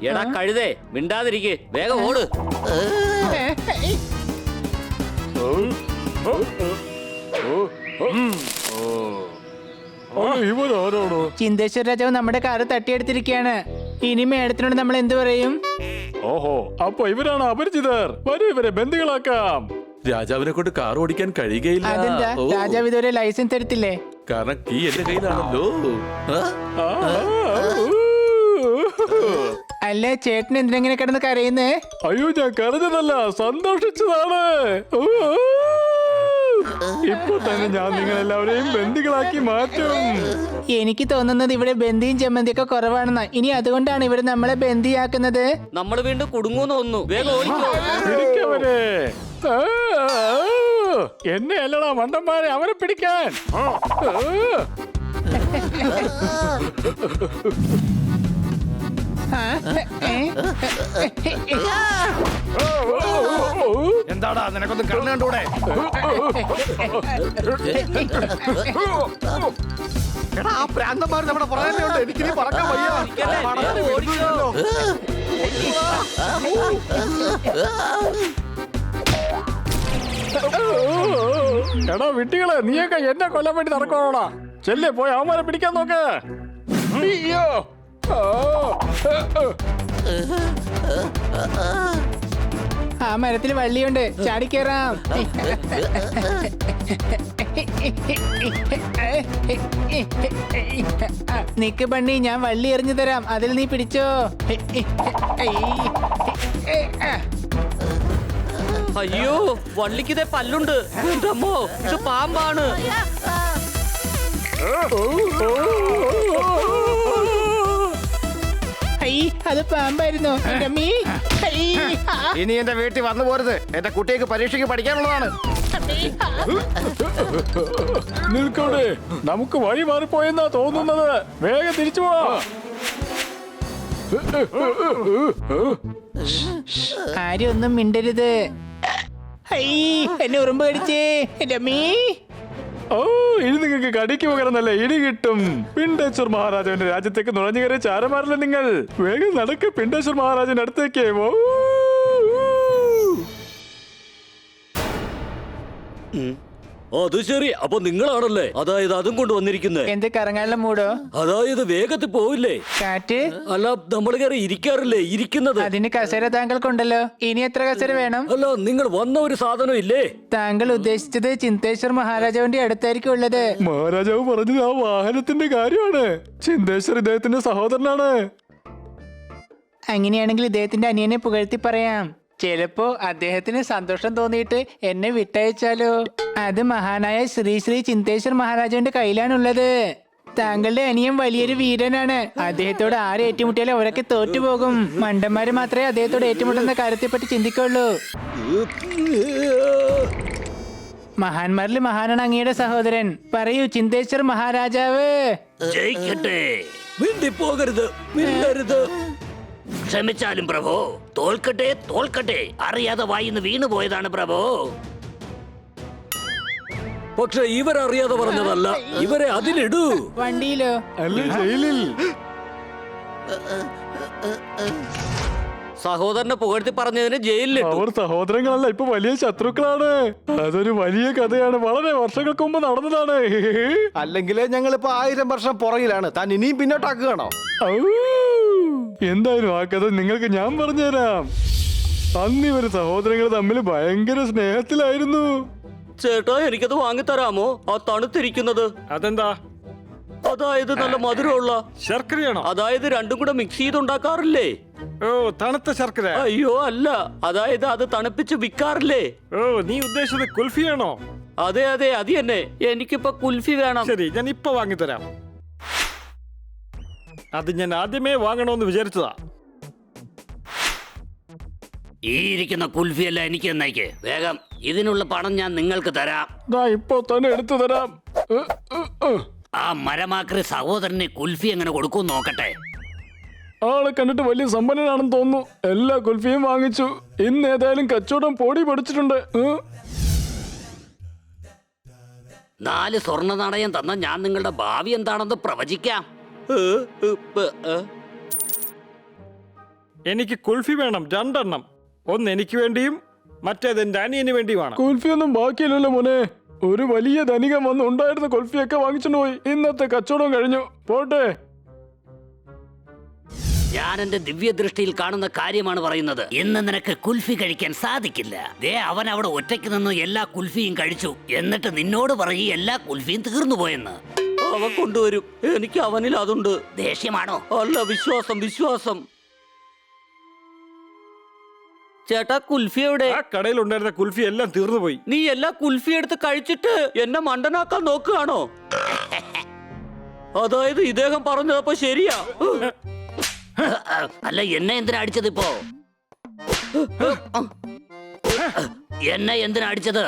എടാ കഴുതേ, മിണ്ടാതിരിക്കെ, വേഗം ഓട്. ചിന്തേശ്വര രാജാവ് നമ്മുടെ കാറ് തട്ടിയെടുത്തിരിക്കുകയാണ്. ഇനി മേഡത്തിനോട് നമ്മൾ എന്ത് പറയും? ഓഹോ, അപ്പൊ ഇവരാണ് അപരിചിതർ. വരൂ, ഇവരെ ബന്ദികളാക്കാം. രാജാവിനെ കൊണ്ട് കാർ ഓടിക്കാൻ കഴിയുകയില്ല. അതെന്താ? ഓ, രാജാവ് ഇതുവരെ ലൈസൻസ് എടുത്തില്ലേ? കാരണം കീ എന്റെ കയ്യിലാണല്ലോ. ആ? അല്ല, ചേട്ടൻ എന്തിനെങ്ങനെ കിടന്ന് കരയുന്നേ? അയ്യോ, ഞാൻ കരഞ്ഞതല്ല, സന്തോഷിച്ചതാണ്. ഇപ്പൊ തന്നെ ഞാൻ നിങ്ങളെല്ലാവരെയും ബന്ദികളാക്കി മാറ്റും. എനിക്ക് തോന്നുന്നത് ഇവിടെ ബന്ദിയും ചമ്മന്തിയൊക്കെ കുറവാണെന്നാ. ഇനി അതുകൊണ്ടാണ് ഇവര് നമ്മളെ ബന്ദിയാക്കുന്നത്. നമ്മൾ വീണ്ടും കുടുങ്ങൂന്ന് തോന്നുന്നു. വേഗം ഓടിക്കോ. പിടിക്കവരെ. എന്നെ അല്ലടാ മണ്ടന്മാരെ, അവരെ പിടിക്കാൻ. എന്താടാ, നിനക്കൊന്നും കണ്ണു കണ്ടൂടെ? എടാ, ആ പ്രാന്തന്മാർ നമ്മുടെ പറയാനുണ്ട്. എനിക്കിനി പറക്കാൻ വയ്യ. വേഗം ഓടിക്കോ. എടാ വിട്ടികളെ, നീയൊക്കെ എന്നെ കൊല്ലാൻ വേണ്ടി നടക്കണോടാ. ചെല്ലേ, പോയി അവന്മാരെ പിടിക്കാൻ നോക്ക്. അയ്യോ. ആ മരത്തിൽ വള്ളിയുണ്ട്, ചാടിക്കേറാം. നിക്ക് ബണ്ണി, ഞാൻ വള്ളി എറിഞ്ഞു തരാം, അതിൽ നീ പിടിച്ചോ. അയ്യോ, വള്ളിക്കിതേ പല്ലുണ്ട്. എന്റെ അമ്മോ, ഇത് പാമ്പാണ്. അത് പാമ്പായിരുന്നു. ഇനി എന്റെ വീട്ടിൽ വന്നു പോരുത്. എന്റെ കുട്ടിക്ക് പരീക്ഷയ്ക്ക് പഠിക്കാനുള്ളതാണ്. നിൽക്കോടെ, നമുക്ക് വഴി മാറിപ്പോയെന്നാ തോന്നുന്നത്. വേഗം തിരിച്ചു പോവാ. ആരും ഒന്നും മിണ്ടരുത്. എന്നെ ഉറുമ്പ് കടിച്ചേ എന്റെ അമ്മീ. ഓ, ഇനി നിങ്ങൾക്ക് കടിക്ക് പകർന്നല്ലേ ഇടി കിട്ടും. പിണ്ടേശ്വർ മഹാരാജാവിന്റെ രാജ്യത്തേക്ക് നുഴഞ്ഞു കയറിയ ചാരന്മാരല്ലേ നിങ്ങൾ. വേഗം നടക്ക് പിണ്ടേശ്വർ മഹാരാജന്റെ അടുത്തേക്ക്. അത് ശരി, അപ്പൊ നിങ്ങളാണല്ലേ? അതായത് അതും കൊണ്ട് വന്നിരിക്കുന്നത്. എന്ത് കറങ്ങാനുള്ള മൂടോ? അതായത് വേഗത്തിൽ പോവില്ലേ? കാറ്റ് അല്ല, നമ്മൾ കയറി ഇരിക്കാറില്ലേ ഇരിക്കുന്നത്? അതിന് കസേര താങ്കൾക്കുണ്ടല്ലോ. ഇനി എത്ര കസേര വേണം? അല്ല, നിങ്ങൾ വന്ന ഒരു സാധനം ഇല്ലേ? താങ്കൾ ഉദ്ദേശിച്ചത് ചിന്തേശ്വർ മഹാരാജാവിന്റെ അടുത്തായിരിക്കും ഉള്ളത്. മഹാരാജാവ് പറഞ്ഞത് ആ വാഹനത്തിന്റെ കാര്യമാണ്. ചിന്തേശ്വർ ഇദ്ദേഹത്തിന്റെ സഹോദരനാണ്. അങ്ങനെയാണെങ്കിൽ ഇദ്ദേഹത്തിന്റെ അനിയനെ പുകഴ്ത്തി പറയാം. ചിലപ്പോ അദ്ദേഹത്തിന് സന്തോഷം തോന്നിയിട്ട് എന്നെ വിട്ടയച്ചാലോ? അത് മഹാനായ ശ്രീ ശ്രീ ചിന്തേശ്വർ മഹാരാജാവിന്റെ കയ്യിലാണുള്ളത്. താങ്കളുടെ അനിയൻ വലിയൊരു വീരനാണ്. അദ്ദേഹത്തോട് ആര് ഏറ്റുമുട്ടിയാലും അവരൊക്കെ തോറ്റുപോകും. മണ്ടന്മാര് മാത്രമേ അദ്ദേഹത്തോട് ഏറ്റുമുട്ടുന്ന കാര്യത്തെപ്പറ്റി ചിന്തിക്കുള്ളൂ. മഹാന്മാരിൽ മഹാനാണ് അങ്ങയുടെ സഹോദരൻ. പറയൂ ചിന്തേശ്വർ മഹാരാജാവ്. ജയിക്കട്ടെ. പോകരുത്, മിണ്ടരുത്. ക്ഷമിച്ചാലും പ്രഭു, തോൽക്കട്ടെ തോൽക്കട്ടെ. അറിയാതെ വായിന്ന് വീണു പോയതാണ് പ്രഭു. പക്ഷെ ഇവരറിയാതെ പറഞ്ഞതല്ല. ഇവരെ അതിലിടൂ. വണ്ടിയിലോ? അല്ലേ, ജയിലിൽ. സഹോദരനെ പുകഴ്ത്തി പറഞ്ഞതിന് ജയിലിലിട്ടു. അവർ സഹോദരങ്ങളല്ല, ഇപ്പൊ വലിയ ശത്രുക്കളാണ്. അതൊരു വലിയ കഥയാണ്. വളരെ വർഷങ്ങൾക്ക് മുമ്പ് നടന്നതാണ്. അല്ലെങ്കിലേ ഞങ്ങളിപ്പോ 1000 വർഷം പുറകിലാണ്. താൻ ഇനിയും പിന്നോട്ടാക്കുകയാണോ? എന്തായാലും ആ കഥ നിങ്ങൾക്ക് ഞാൻ പറഞ്ഞുതരാം. അന്ന് ഇവര് സഹോദരങ്ങൾ തമ്മിൽ ഭയങ്കര സ്നേഹത്തിലായിരുന്നു. ചേട്ടാ, എനിക്കത് വാങ്ങിത്തരാമോ? ആ തണുത്തിരിക്കുന്നത്. അതെന്താ? അതായത് നല്ല മധുരമുള്ള ശർക്കരയാണോ? അതായത് രണ്ടും കൂടെ മിക്സ് ചെയ്തുണ്ടാക്കാറില്ലേ? ഓ, തണുത്ത ശർക്കര. അയ്യോ അല്ല, അതായത് അത് തണുപ്പിച്ച് വിൽക്കാറില്ലേ? ഓ, നീ ഉദ്ദേശിച്ചത് കുൽഫിയാണോ? അതെ അതെ, അത് തന്നെ. എനിക്കിപ്പോ കുൽഫി വേണം. ശരി, ഞാൻ ഇപ്പൊ വാങ്ങിത്തരാം. അത് ഞാൻ ആദ്യമേ വാങ്ങണമെന്ന് വിചാരിച്ചതാ. ഈ ഇരിക്കുന്ന കുൽഫിയല്ല എനിക്ക് എന്നേക്ക്. വേഗം ഇതിനുള്ള പണം ഞാൻ നിങ്ങൾക്ക് തരാം. ഇപ്പൊ തന്നെ എടുത്തു തരാം. ആ മരമാക്രി സഹോദരനെ കുൽഫി എങ്ങനെ കൊടുക്കും നോക്കട്ടെ. ആളെ കണ്ടിട്ട് വലിയ സമ്പന്നനാണെന്ന് തോന്നുന്നു. എല്ലാ കുൽഫിയും വാങ്ങിച്ചു. ഇന്ന് ഏതായാലും കച്ചവടം പൊടി പഠിച്ചിട്ടുണ്ട്. 4 സ്വർണ്ണ നാണയം തന്ന ഞാൻ നിങ്ങളുടെ ഭാവി എന്താണെന്ന് പ്രവചിക്കാം. എനിക്ക് കുൽഫി വേണം, 2 എണ്ണം. ഒന്ന് എനിക്ക് വേണ്ടിയും മറ്റേത് എന്റെ അനിയന് വേണ്ടിയുമാണ്. കുൽഫിയൊന്നും ബാക്കിയില്ലല്ലോ മോനെ. ഒരു വലിയ ധനികൻ വന്ന് ഉണ്ടായിരുന്ന കുൽഫിയൊക്കെ വാങ്ങിച്ചു പോയി. ഇന്നത്തെ കച്ചവടം കഴിഞ്ഞു. പോട്ടെ. ഞാൻ എന്റെ ദിവ്യദൃഷ്ടിയിൽ കാണുന്ന കാര്യമാണ് പറയുന്നത്. ഇന്ന് നിനക്ക് കുൽഫി കഴിക്കാൻ സാധിക്കില്ല. ദേ അവൻ അവിടെ ഒറ്റയ്ക്ക് നിന്ന് എല്ലാ കുൽഫിയും കഴിച്ചു. എന്നിട്ട് നിന്നോട് പറയും എല്ലാ കുൽഫിയും തീർന്നു പോയെന്ന്. അവൻ കൊണ്ടുവരും. എനിക്ക് അവനിൽ അതുണ്ട്. ദേഷ്യമാണോ? അല്ല, വിശ്വാസം. ചേട്ടാ, കുൽഫി എവിടെ? ആ കടയിൽ ഉണ്ടായിരുന്ന കുൽഫി എല്ലാം തീർന്നു പോയി. നീ എല്ലാ കുൽഫി എടുത്ത് കഴിച്ചിട്ട് എന്നെ മണ്ടനാക്കാൻ നോക്കുകയാണോ? അതായത് ഇദ്ദേഹം പറഞ്ഞതപ്പോ ശരിയാ? അല്ല, എന്നെ എന്തിനാ അടിച്ചത് ഇപ്പോ? എന്നെ എന്തിനാ അടിച്ചത്?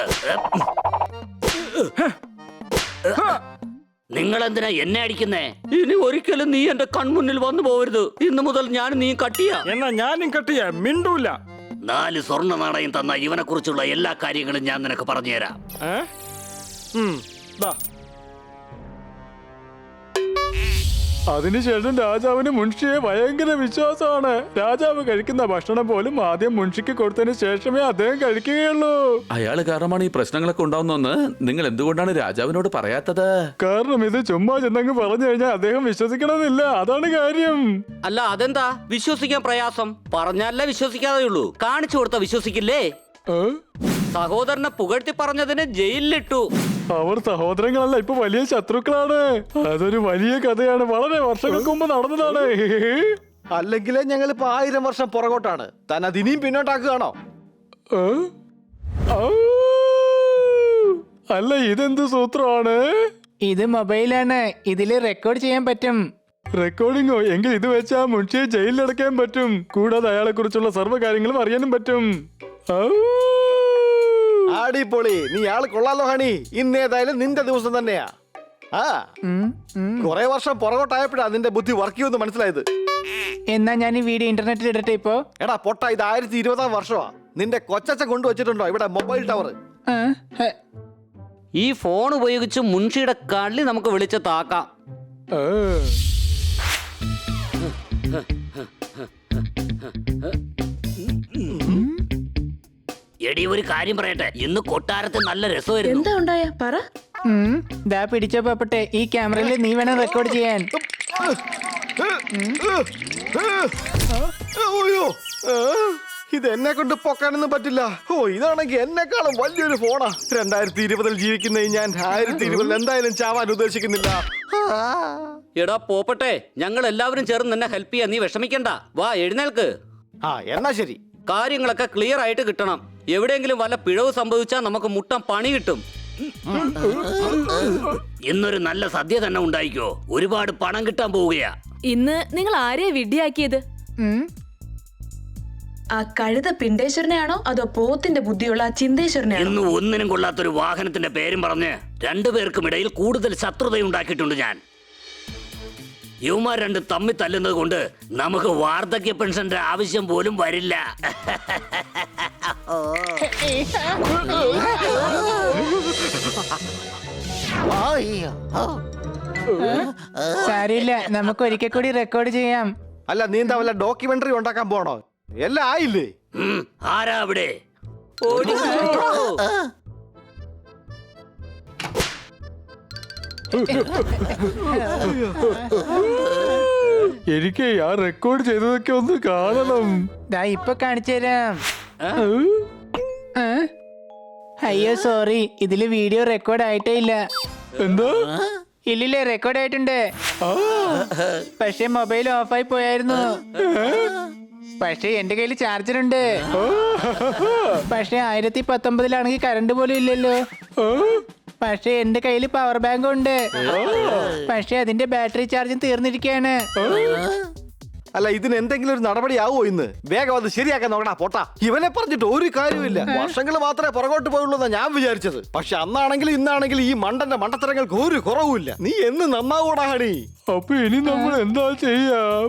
നിങ്ങൾ എന്തിനാ എന്നെ അടിക്കുന്നേ? ഇനി ഒരിക്കലും നീ എന്റെ കൺമുന്നിൽ വന്നു പോകരുത്. ഇന്നു മുതൽ ഞാൻ നീ കട്ടിയാ. എന്നാ ഞാനും കട്ടിയാ, മിണ്ടൂല. 4 സ്വർണ്ണ നാണയം തന്ന ഇവനെ കുറിച്ചുള്ള എല്ലാ കാര്യങ്ങളും ഞാൻ നിനക്ക് പറഞ്ഞുതരാം. അതിനുശേഷം രാജാവിന് മുൻഷിയെ ഭയങ്കര വിശ്വാസമാണ്. രാജാവ് കഴിക്കുന്ന ഭക്ഷണം പോലും ആദ്യം മുൻഷിക്ക് കൊടുത്തതിന് ശേഷമേ അദ്ദേഹം കഴിക്കുകയുള്ളൂ. അയാള് കാരണമാണ് ഈ പ്രശ്നങ്ങളൊക്കെ ഉണ്ടാവുന്നെന്ന് നിങ്ങൾ എന്തുകൊണ്ടാണ് രാജാവിനോട് പറയാത്തത്? കാരണം ഇത് ചുമ്മാ ചെന്നങ്ങ് പറഞ്ഞു കഴിഞ്ഞാൽ അദ്ദേഹം വിശ്വസിക്കണമെന്നില്ല. അതാണ് കാര്യം. അല്ല, അതെന്താ വിശ്വസിക്കാൻ പ്രയാസം? പറഞ്ഞാലേ വിശ്വസിക്കാതെ ഉള്ളൂ. കാണിച്ചു കൊടുത്ത വിശ്വസിക്കില്ലേ? സഹോദരനെ പുകഴ്ത്തി പറഞ്ഞതിന് ജയിലിലിട്ടു. അവർ സഹോദരങ്ങളല്ല, ഇപ്പൊ വലിയ ശത്രുക്കളാണ്. അതൊരു വലിയ കഥയാണ്. വളരെ വർഷങ്ങൾക്ക് മുമ്പ് നടന്നതാണ്. അല്ലെങ്കിലേ ഞങ്ങളിപ്പോ 1000 വർഷം പുറകോട്ടാണ്. താൻ അത് ഇനിയും പിന്നോട്ടാക്കുകയാണോ? അല്ല, ഇതെന്ത് സൂത്രമാണ്? ഇത് മൊബൈലാണ്. ഇതില് റെക്കോർഡ് ചെയ്യാൻ പറ്റും. റെക്കോർഡിങ്ങോ? എങ്കിൽ ഇത് വെച്ച് ആ മുൻഷിയെ ജയിലിലടക്കാൻ പറ്റും. കൂടാതെ അയാളെ കുറിച്ചുള്ള സർവ്വ കാര്യങ്ങളും അറിയാനും പറ്റും. അടിപൊളി. നീ ആള് കൊള്ളാലോ ഹണി. ഇന്നേതായാലും നിന്റെ ദിവസം തന്നെയാ. കുറെ വർഷം പുറകോട്ടായപ്പോഴാ നിന്റെ ബുദ്ധി വർക്ക് ചെയ്യുമെന്ന് മനസ്സിലായത്. എന്നാ ഞാൻ ഈ വീഡിയോ ഇന്റർനെറ്റിൽ ഇടട്ടെ ഇപ്പോ? എടാ പൊട്ട, ഇത് 1020 വർഷമാ. നിന്റെ കൊച്ചച്ച കൊണ്ടുവച്ചിട്ടുണ്ടോ ഇവിടെ മൊബൈൽ ടവർ? ഈ ഫോൺ ഉപയോഗിച്ച് മുൻഷിയുടെ കള്ളി നമുക്ക് വിളിച്ച് താക്കാം. എടി, ഒരു കാര്യം പറയട്ടെ. ഇന്ന് കൊട്ടാരത്തിൽ നല്ല രസമായിരുന്നു. എന്താ ഉണ്ടായ പറ. ദാ പിടിച്ചോ പാപ്പട്ടെ. ഈ ക്യാമറയിൽ നീ വേണം റെക്കോർഡ് ചെയ്യാൻ. ഇത് എന്നെ കൊണ്ട് പൊക്കാനൊന്നും പറ്റില്ല. ഇതാണെങ്കിൽ എന്നെക്കാളും വലിയൊരു ഫോണാ. 2020 ജീവിക്കുന്ന ഞാൻ 1020 എന്തായാലും ചാവാൻ ഉദ്ദേശിക്കുന്നില്ല. എടാ പോപ്പട്ടെ, ഞങ്ങൾ എല്ലാവരും ചേർന്ന് നിന്നെ ഹെൽപ്പ് ചെയ്യാൻ. നീ വിഷമിക്കണ്ട. വാ, എഴുന്നേൽക്ക്. എന്നാ ശരി. കാര്യങ്ങളൊക്കെ ക്ലിയർ ആയിട്ട് കിട്ടണം. എവിടെയെങ്കിലും വല്ല പിഴവ് സംഭവിച്ചാൽ നമുക്ക് മുട്ടം പണി കിട്ടും. ഇന്നൊരു നല്ല സദ്യ തന്നെ ഉണ്ടായിക്കോ. ഒരുപാട് പണം കിട്ടാൻ പോവുകയാ. ഇന്ന് നിങ്ങൾ ആരെയാ വിഡ്ഢിയാക്കിയത്? ആ കഴുത പിണ്ടേശ്വരനെയാണോ അതോ പോത്തിന്റെ ബുദ്ധിയുള്ള ചിന്തേശ്വരനെയാണോ? ഇന്ന് ഒന്നിനും കൊള്ളാത്തൊരു വാഹനത്തിന്റെ പേരും പറഞ്ഞ് 2 പേർക്കും ഇടയിൽ കൂടുതൽ ശത്രുതയുണ്ടാക്കിയിട്ടുണ്ട് ഞാൻ. യുവമാർ 2 തമ്മിൽ തല്ലുന്നത് കൊണ്ട് നമുക്ക് വാർദ്ധക്യ പെൻഷന്റെ ആവശ്യം പോലും വരില്ല. സാരിയില്ല, നമുക്ക് ഒരിക്കൽ കൂടി റെക്കോർഡ് ചെയ്യാം. അല്ല, നീ എന്താ വല്ല ഡോക്യുമെന്ററി ഉണ്ടാക്കാൻ പോണോ? എല്ലാം ആയില്ലേ? ആരാ അവിടെ? എനിക്ക് ആ റെക്കോർഡ് ചെയ്തതൊക്കെ ഒന്ന് കാണണം. ദാ ഇപ്പൊ കാണിച്ചു തരാം. അയ്യോ സോറി, ഇതില് വീഡിയോ റെക്കോർഡ് ആയിട്ടേ ഇല്ല. എന്താ? ഇല്ലില്ലേ, റെക്കോർഡ് ആയിട്ടുണ്ട്. പക്ഷെ മൊബൈൽ ഓഫായി പോയായിരുന്നു. പക്ഷെ എന്റെ കയ്യിൽ ചാർജർ ഉണ്ട്. പക്ഷെ 1019 കറണ്ട് പോലും ഇല്ലല്ലോ. പക്ഷെ എന്റെ കയ്യിൽ പവർ ബാങ്ക് ഉണ്ട്. പക്ഷെ അതിന്റെ ബാറ്ററി ചാർജും തീർന്നിരിക്കുകയാണ്. അല്ല ഇതിന് എന്തെങ്കിലും ഒരു നടപടി ആവോ ഇന്ന്? വേഗം അത് ശരിയാക്കാൻ നോക്കണ പോട്ടാ. ഇവനെ പറഞ്ഞിട്ട് ഒരു കാര്യമില്ല. വർഷങ്ങൾ മാത്രമേ പുറകോട്ട് പോയുള്ളൂ എന്നാ ഞാൻ വിചാരിച്ചത്. പക്ഷെ അന്നാണെങ്കിലും ഇന്നാണെങ്കിലും ഈ മണ്ടന്റെ മണ്ടത്തരങ്ങൾക്ക് ഒരു കുറവുമില്ല. നീ എന്ന് നന്നാവൂടാ ഹണി. അപ്പൊ ഇനി നമ്മൾ എന്താ ചെയ്യാം?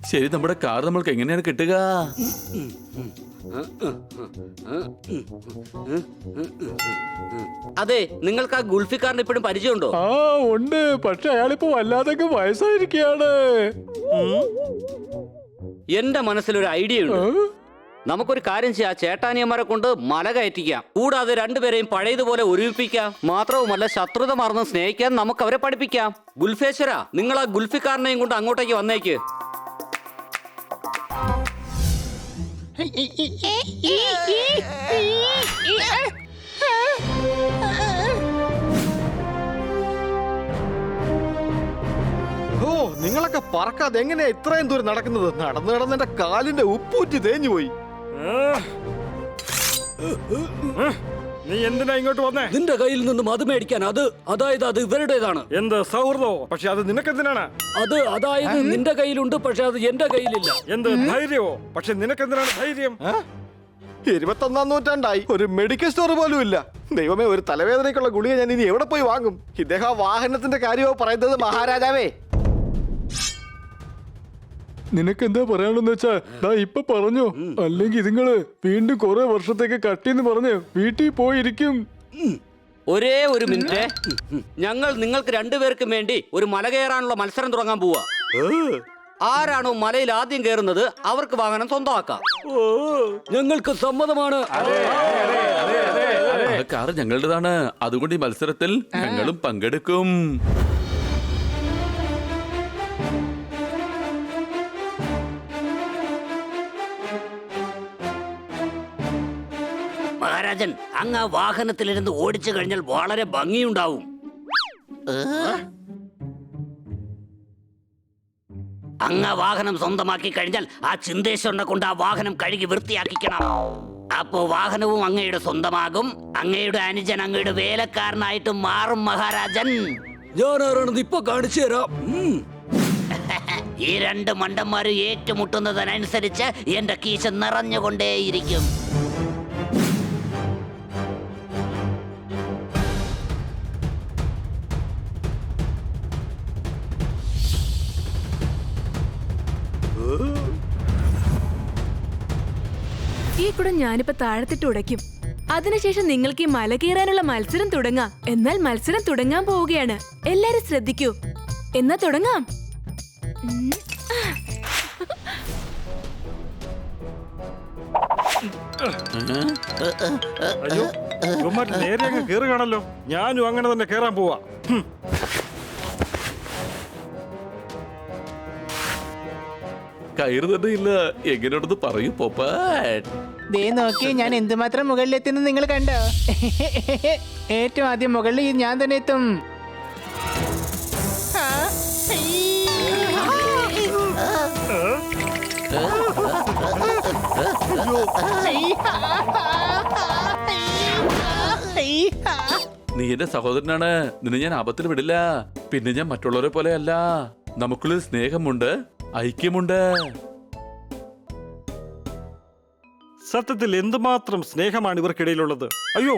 ശരി, നമ്മുടെ കാർ നമ്മൾക്ക് എങ്ങനെയാണ് കിട്ടുക? അതെ, നിങ്ങൾക്ക് ആ ഗുൾഫിക്കാരനെ ഇപ്പോഴും പരിചയമുണ്ടോ? ആ ഉണ്ട്, പക്ഷെ അയാളിപ്പോ വല്ലാതൊക്കെ വയസ്സായിരിക്കുകയാണ്. എന്റെ മനസ്സിലൊരു ഐഡിയ ഉണ്ട്. നമുക്കൊരു കാര്യം ചെയ്യാം, ചേട്ടാനിയന്മാരെ കൊണ്ട് മല കയറ്റിക്കാം. കൂടാതെ രണ്ടുപേരെയും പഴയതുപോലെ ഒരുമിപ്പിക്കാം. മാത്രവുമല്ല, ശത്രുത മറന്ന് സ്നേഹിക്കാൻ നമുക്ക് അവരെ പഠിപ്പിക്കാം. ഗുൽഫേശ്വര, നിങ്ങൾ ആ ഗുൽഫിക്കാരനെയും കൊണ്ട് അങ്ങോട്ടേക്ക് വന്നേക്ക്. ഓ, നിങ്ങളൊക്കെ പറക്കാതെ എങ്ങനെയാ ഇത്രയും ദൂരം നടക്കുന്നത്? നടന്നു നടന്ന് എന്റെ കാലിന്റെ ഉപ്പൂറ്റി തേഞ്ഞു പോയി. നീ എന്തിനാ ഇങ്ങോട്ട് വന്നേ? നിന്റെ കയ്യിൽ നിന്നും അത് മേടിക്കാൻ. അതായത് അത് ഇവരുടേതാണ്. എന്ത് സൗഹൃദോ? പക്ഷെ അത് നിനക്കെന്തിനാണ്? അതായത് നിന്റെ കയ്യിലുണ്ട്, പക്ഷെ അത് എന്റെ കയ്യിലില്ല. എന്ത് ധൈര്യമോ? പക്ഷെ നിനക്കെന്തിനാണ് ധൈര്യം? 21-ാം നൂറ്റാണ്ടായി, ഒരു മെഡിക്കൽ സ്റ്റോർ പോലും ഇല്ല. ദൈവമേ, ഒരു തലവേദനയ്ക്കുള്ള ഗുളിക ഞാൻ ഇനി എവിടെ പോയി വാങ്ങും? ഇദ്ദേഹം വാഹനത്തിന്റെ കാര്യമോ പറയുന്നത് മഹാരാജാവേ? നിനക്കെന്താ പറയാണെന്ന് വെച്ചാ ദാ ഇപ്പൊ പറഞ്ഞു. അല്ലെങ്കിൽ ഇതുങ്ങള് വീണ്ടും കുറെ വർഷത്തേക്ക് കട്ടിന്ന് പറഞ്ഞ് വീട്ടിൽ പോയിരിക്കും. ഒരേ ഒരു മിനിറ്റ്. ഞങ്ങൾ നിങ്ങൾക്ക് രണ്ടുപേർക്കും വേണ്ടി ഒരു മല കയറാനുള്ള മത്സരം തുടങ്ങാൻ പോവാ. ആരാണോ മലയിൽ ആദ്യം കയറുന്നത് അവർക്ക് വാഹനം സ്വന്തമാക്കാം. ഞങ്ങൾക്ക് സമ്മതമാണ്. ആ കാർ ഞങ്ങളുടേതാണ്. അതുകൊണ്ട് ഈ മത്സരത്തിൽ ഞങ്ങളും പങ്കെടുക്കും. മഹാരാജൻ, അങ്ങ് ആ വാഹനത്തിലിരുന്ന് ഓടിച്ചു കഴിഞ്ഞാൽ വളരെ ഭംഗിയുണ്ടാവും. അങ്ങ് വാഹനം സ്വന്തമാക്കി കഴിഞ്ഞാൽ ആ ചിന്തേശ്വരനെ കൊണ്ട് ആ വാഹനം കഴുകി വൃത്തിയാക്കിക്കണം. അപ്പോ വാഹനവും അങ്ങയുടെ സ്വന്തമാകും. അങ്ങയുടെ അനുജൻ അങ്ങയുടെ വേലക്കാരനായിട്ട് മാറും മഹാരാജൻ. ഞാനാരാണെന്ന് ഇപ്പൊ കാണിച്ചു തരാം. ഈ രണ്ട് മണ്ടന്മാര് ഏറ്റുമുട്ടുന്നതിനനുസരിച്ച് എന്റെ കീശ നിറഞ്ഞുകൊണ്ടേയിരിക്കും. ഈ കുടം ഞാനിപ്പോ താഴത്തിട്ട് ഉടയ്ക്കും. അതിനുശേഷം നിങ്ങൾക്ക് ഈ മല കയറാനുള്ള മത്സരം തുടങ്ങാം. എന്നാൽ മത്സരം തുടങ്ങാൻ പോവുകയാണ്. എല്ലാരും ശ്രദ്ധിക്കൂ. എന്നാ തുടങ്ങാം. അയ്യോ, ഇവന്മാർ നേരെ അങ്ങ് കേറുകയാണല്ലോ. ഞാനും അങ്ങനെ തന്നെ കേറാൻ പോവാ. കയറുതന്നെ ഇല്ല. എങ്ങനെയുണ്ടെന്ന് പറയൂ പോപ്പാട്ട്. ദേ നോക്കി, ഞാൻ എന്തുമാത്രം മുകളിലെത്തുന്നു നിങ്ങൾ കണ്ടോ? ഏറ്റവും ആദ്യം മുകളിൽ ഞാൻ തന്നെ എത്തും. നീ എന്റെ സഹോദരനാണ്. നിന്നെ ഞാൻ ആപത്തിൽ വിടില്ല. പിന്നെ ഞാൻ മറ്റുള്ളവരെ പോലെ അല്ല. നമുക്കുള്ളിൽ സ്നേഹമുണ്ട്, ഐക്യമുണ്ട്. സത്യത്തിൽ എന്തുമാത്രം സ്നേഹമാണ് ഇവർക്കിടയിലുള്ളത്. അയ്യോ,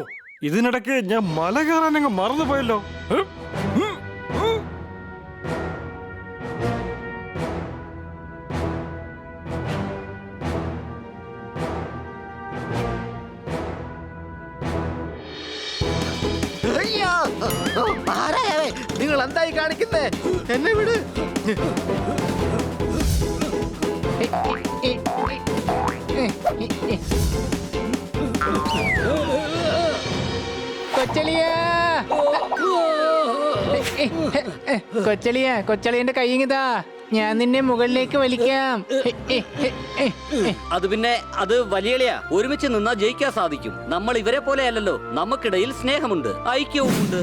ഇതിനിടയ്ക്ക് ഞാൻ മല കയറാൻ അങ്ങ് മറന്നുപോയല്ലോ. അയ്യോ, മഹാരാജാവേ, നിങ്ങൾ എന്തായി കാണിക്കുന്നേ? എന്നെ വിട്. കൊച്ചളിയന്റെ കൈയിങ്ങിതാ. ഞാൻ നിന്നെ മുകളിലേക്ക് വലിക്കാം. അത് പിന്നെ അത് വലിയളിയാ. ഒരുമിച്ച് നിന്നാ ജയിക്കാൻ സാധിക്കും. നമ്മൾ ഇവരെ പോലെ അല്ലല്ലോ. നമുക്കിടയിൽ സ്നേഹമുണ്ട്, ഐക്യവും ഉണ്ട്.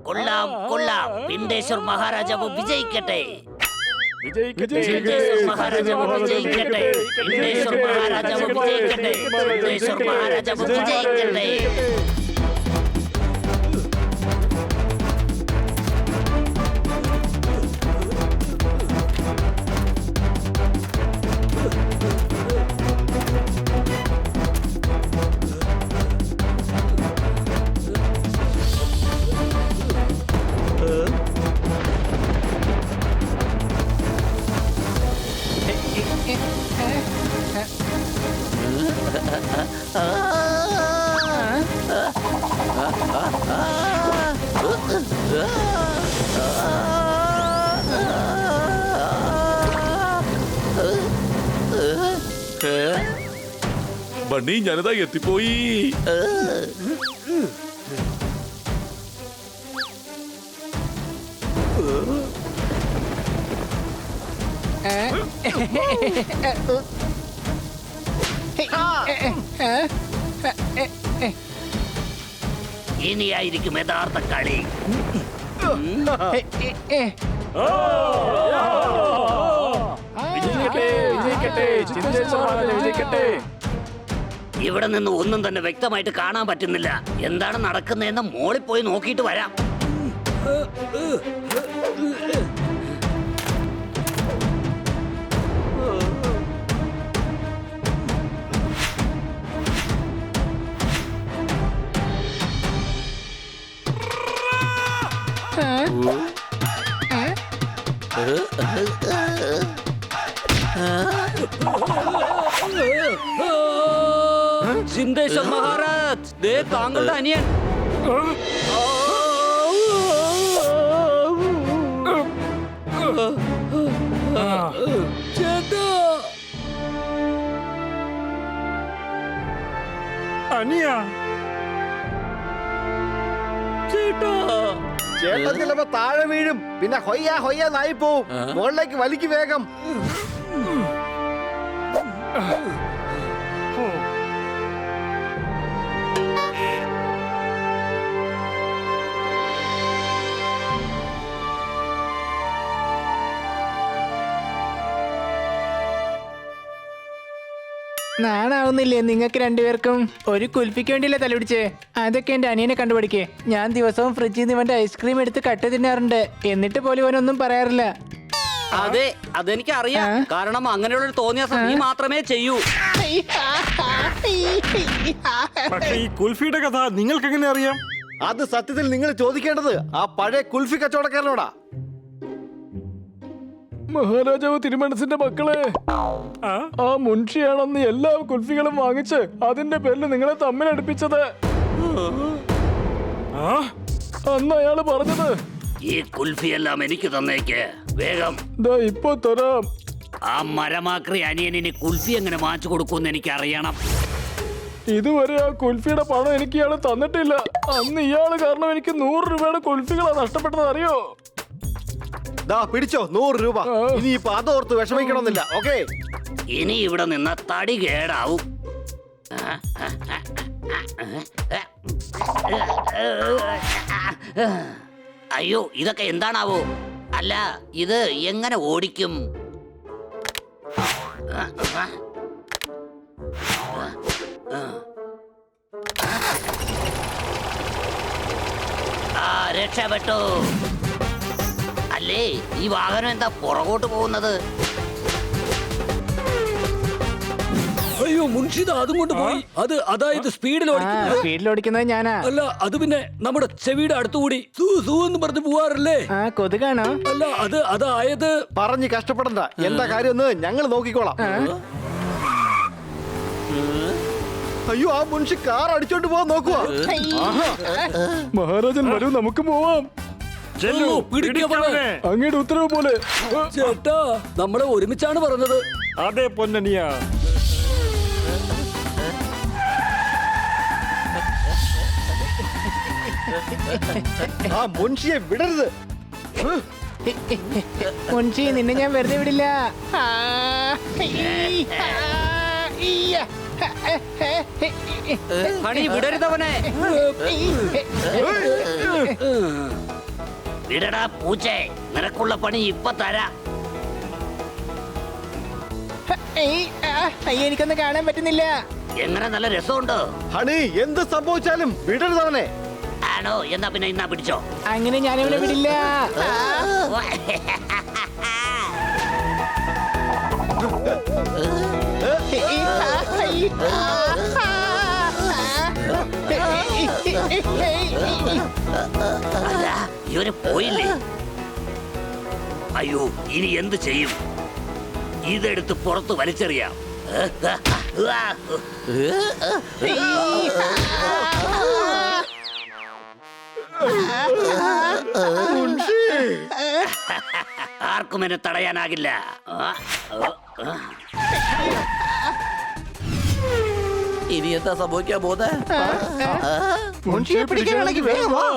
കൊള്ളാം കൊള്ളാം, പിണ്ടേശ്വർ മഹാരാജാവ് വിജയിക്കട്ടെ. മഹാരാജാവ് വിജയിക്കട്ടെ. വിഘ്നേശ്വർ മഹാരാജാവ് വിജയിക്കട്ടെ. വിഘ്നേശ്വർ മഹാരാജാവ് വിജയിക്കട്ടെ. ബണ്ണി ഞാനിതാ എത്തിപ്പോയി. ഇനിയായിരിക്കും യഥാർത്ഥ കളി. ഇവിടെ നിന്ന് ഒന്നും തന്നെ വ്യക്തമായിട്ട് കാണാൻ പറ്റുന്നില്ല. എന്താണ് നടക്കുന്നതെന്ന് മോളിൽ പോയി നോക്കിയിട്ട് വരാം. സിന്ധേശ്വർ മഹാരാജ്, ദേ താങ്കളുടെ അനിയൻ. അനിയ ചേട്ടൻ ചിലപ്പോ താഴെ വീഴും, പിന്നെ ഹൊയ്യ ഹൊയ്യ നായി പോവും. മുകളിലേക്ക് വലിക്ക് വേഗം. നാണാവുന്നില്ലേ നിങ്ങൾക്ക് രണ്ടുപേർക്കും? ഒരു കുൽഫിക്ക് വേണ്ടിയല്ലേ തലപിടിച്ചേ? അതൊക്കെ എന്റെ അനിയനെ കണ്ടുപിടിക്കേ. ഞാൻ ദിവസവും ഫ്രിഡ്ജിൽ നിന്ന് ഇവന്റെ ഐസ്ക്രീം എടുത്ത് കട്ട് തിന്നാറുണ്ട്, എന്നിട്ട് പോലും ഇവനൊന്നും പറയാറില്ല. അതെ, അതെനിക്ക് അറിയാം. കാരണം അങ്ങനെയുള്ള തോന്നിയാസം നീ മാത്രമേ ചെയ്യൂ. പക്ഷേ ഈ കുൽഫിയുടെ കഥ നിങ്ങൾക്ക് എങ്ങനെ അറിയാം? അത് സത്യത്തിൽ നിങ്ങൾ ചോദിക്കേണ്ടത് ആ പഴയ കുൽഫി കച്ചവടക്കാരനോടാ. മഹാരാജാവ് തിരുമനസിന്റെ മക്കളെ, ആ മുൻഷിയാണെന്ന് എല്ലാ കുൽഫികളും വാങ്ങിച്ച് അതിന്റെ പേരിൽ നിങ്ങളെ തമ്മിലടുപ്പിച്ചത്. അന്ന് അയാള് പറഞ്ഞത് ഈ കുൽഫി എല്ലാം എനിക്ക് തന്നേക്ക് വേഗം. ഇപ്പൊ തരാം. ആ മരമാക്രി അനിയനിന് കുൽഫി എങ്ങനെ വാങ്ങിച്ചു കൊടുക്കുമെന്ന് എനിക്ക് അറിയണം. ഇതുവരെ ആ കുൽഫിയുടെ പണം എനിക്ക് ഇയാള് തന്നിട്ടില്ല. അന്ന് ഇയാള് കാരണം എനിക്ക് 100 രൂപയുടെ കുൽഫികളാണ് നഷ്ടപ്പെട്ടത്, അറിയോ? ദാ പിടിച്ചോ 100 രൂപ. ഇനി ഇപ്പൊ അതോർത്ത് വിഷമിക്കണമെന്നില്ല. ഓക്കെ, ഇനി ഇവിടെ നിന്ന് തടി കേടാവും. അയ്യോ, ഇതൊക്കെ എന്താണാവോ? അല്ല, ഇത് എങ്ങനെ ഓടിക്കും? ആ, രക്ഷപ്പെട്ടു. അല്ലേ, ഈ വാഹനം എന്താ പുറകോട്ട് പോകുന്നത്? അയ്യോ മുൻഷിദ, അതും കൊണ്ട് പോയി. അതായത് സ്പീഡിൽ ഓടിക്കുന്നത് ഞാനാ. അല്ല, അത് പിന്നെ നമ്മുടെ ചെവിയുടെ അടുത്തുകൂടി സൂ സൂ എന്ന് പറഞ്ഞ് പോവാറില്ലേ? കൊതുകാണോ? അല്ല, അതായത് പറഞ്ഞ് കഷ്ടപ്പെടണ്ട. എന്താ കാര്യം ഞങ്ങൾ നോക്കിക്കോളാം. അയ്യോ, ആ മുൻഷി കാർ അടിച്ചോണ്ട് പോവാൻ നോക്കുക. മഹാരാജൻ വരൂ, നമുക്ക് പോവാം. അങ്ങയുടെ ഉത്തരവ് പോലെ. ചേട്ടാ, നമ്മളെ ഒരുമിച്ചാണ് പറഞ്ഞത്. അതെ പൊന്നനിയ. ആ മുൻഷിയെ വിടരുത്. മുൻഷി, നിന്നെ ഞാൻ വെറുതെ വിടില്ല. വിടരുതവനെ. വിടടാ പൂച്ചേ, നിനക്കുള്ള പണി ഇപ്പൊ തരാ. അയ്യോ എനിക്കൊന്നും കാണാൻ പറ്റുന്നില്ല. എങ്ങനെ നല്ല രസമുണ്ടോ? ഹണി എന്ത് സംഭവിച്ചാലും വിടരുതവനെ. ആണോ? എന്നാ പിന്നെ ഇന്നാ പിടിച്ചോ. അങ്ങനെ ഞാനിവിടെ വിടില്ല. അല്ല, ഇവര് പോയില്ലേ? അയ്യോ, ഇനി എന്ത് ചെയ്യും? ഇതെടുത്ത് പുറത്ത് വലിച്ചെറിയാം. ആർക്കും എന്നെ തടയാനാകില്ല. ഇനി എന്താ സംഭവിക്കാൻ പോകുന്നത്? മുൻഷിയെ പിടിക്കാനാണെങ്കിൽ വേഗം വാ.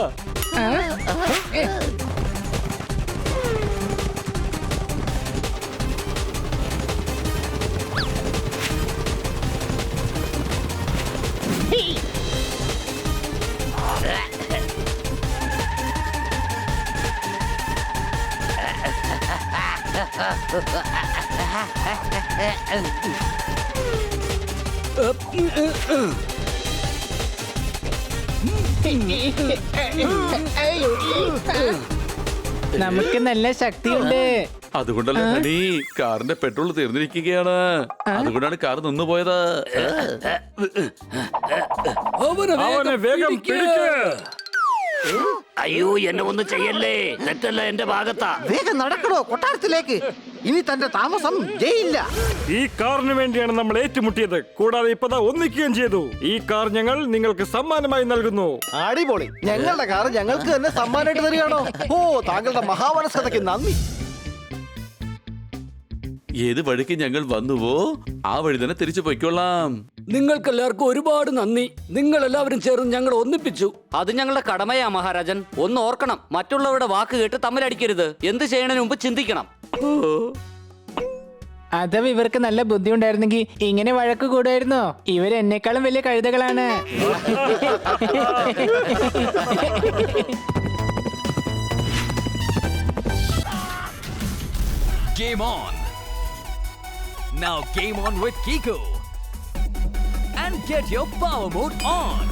നമുക്ക് നല്ല ശക്തിയുണ്ട്. അതുകൊണ്ടല്ലേ ഹണി കാറിന്റെ പെട്രോൾ തീർന്നിരിക്കുകയാണ്. അതുകൊണ്ടാണ് കാർ നിന്നുപോയത്. അവനെ വേഗം പിടിക്ക്. അയ്യോ, എന്നെ ഒന്നും ചെയ്യല്ലേ. തെറ്റല്ല എന്റെ ഭാഗത്താ. വേഗം നടക്കണോ കൊട്ടാരത്തിലേക്ക്. ഇനി തന്റെ താമസം ജയിലില്ല. ഈ കാറിന് വേണ്ടിയാണ് നമ്മൾ ഏറ്റുമുട്ടിയത്. കൂടാതെ ഇപ്പതാ ഒന്നിക്കുകയും ചെയ്തു. ഈ കാർ ഞങ്ങൾ നിങ്ങൾക്ക് സമ്മാനമായി നൽകുന്നു. അടിപൊളി. ഞങ്ങളുടെ കാർ ഞങ്ങൾക്ക് തന്നെ സമ്മാനമായിട്ട് തരികയാണോ? ഓ, താങ്കളുടെ മഹാമനസ്കതയ്ക്ക് നന്ദി. ഏത് വഴിക്ക് ഞങ്ങൾ വന്നുവോ ആ വഴി തന്നെ തിരിച്ചു പൊയ്ക്കൊള്ളാം. നിങ്ങൾക്കെല്ലാവർക്കും ഒരുപാട് നന്ദി. നിങ്ങൾ എല്ലാവരും ചേർന്ന് ഞങ്ങൾ ഒന്നിപ്പിച്ചു. അത് ഞങ്ങളുടെ കടമയാ മഹാരാജൻ. ഒന്ന് ഓർക്കണം, മറ്റുള്ളവരുടെ വാക്ക് കേട്ട് തമ്മിലടിക്കരുത്. എന്ത് ചെയ്യണതിന് മുമ്പ് ചിന്തിക്കണം. അഥവാ ഇവർക്ക് നല്ല ബുദ്ധി ഉണ്ടായിരുന്നെങ്കിൽ ഇങ്ങനെ വഴക്ക് കൂടുമായിരുന്നോ? ഇവർ എന്നെക്കാളും വലിയ കഴുതകളാണ്. Game on. Now game on with Kiko. And get your power mode on.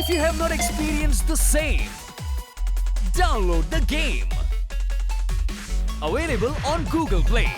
If you have not experienced the same, download the game. Available on Google Play.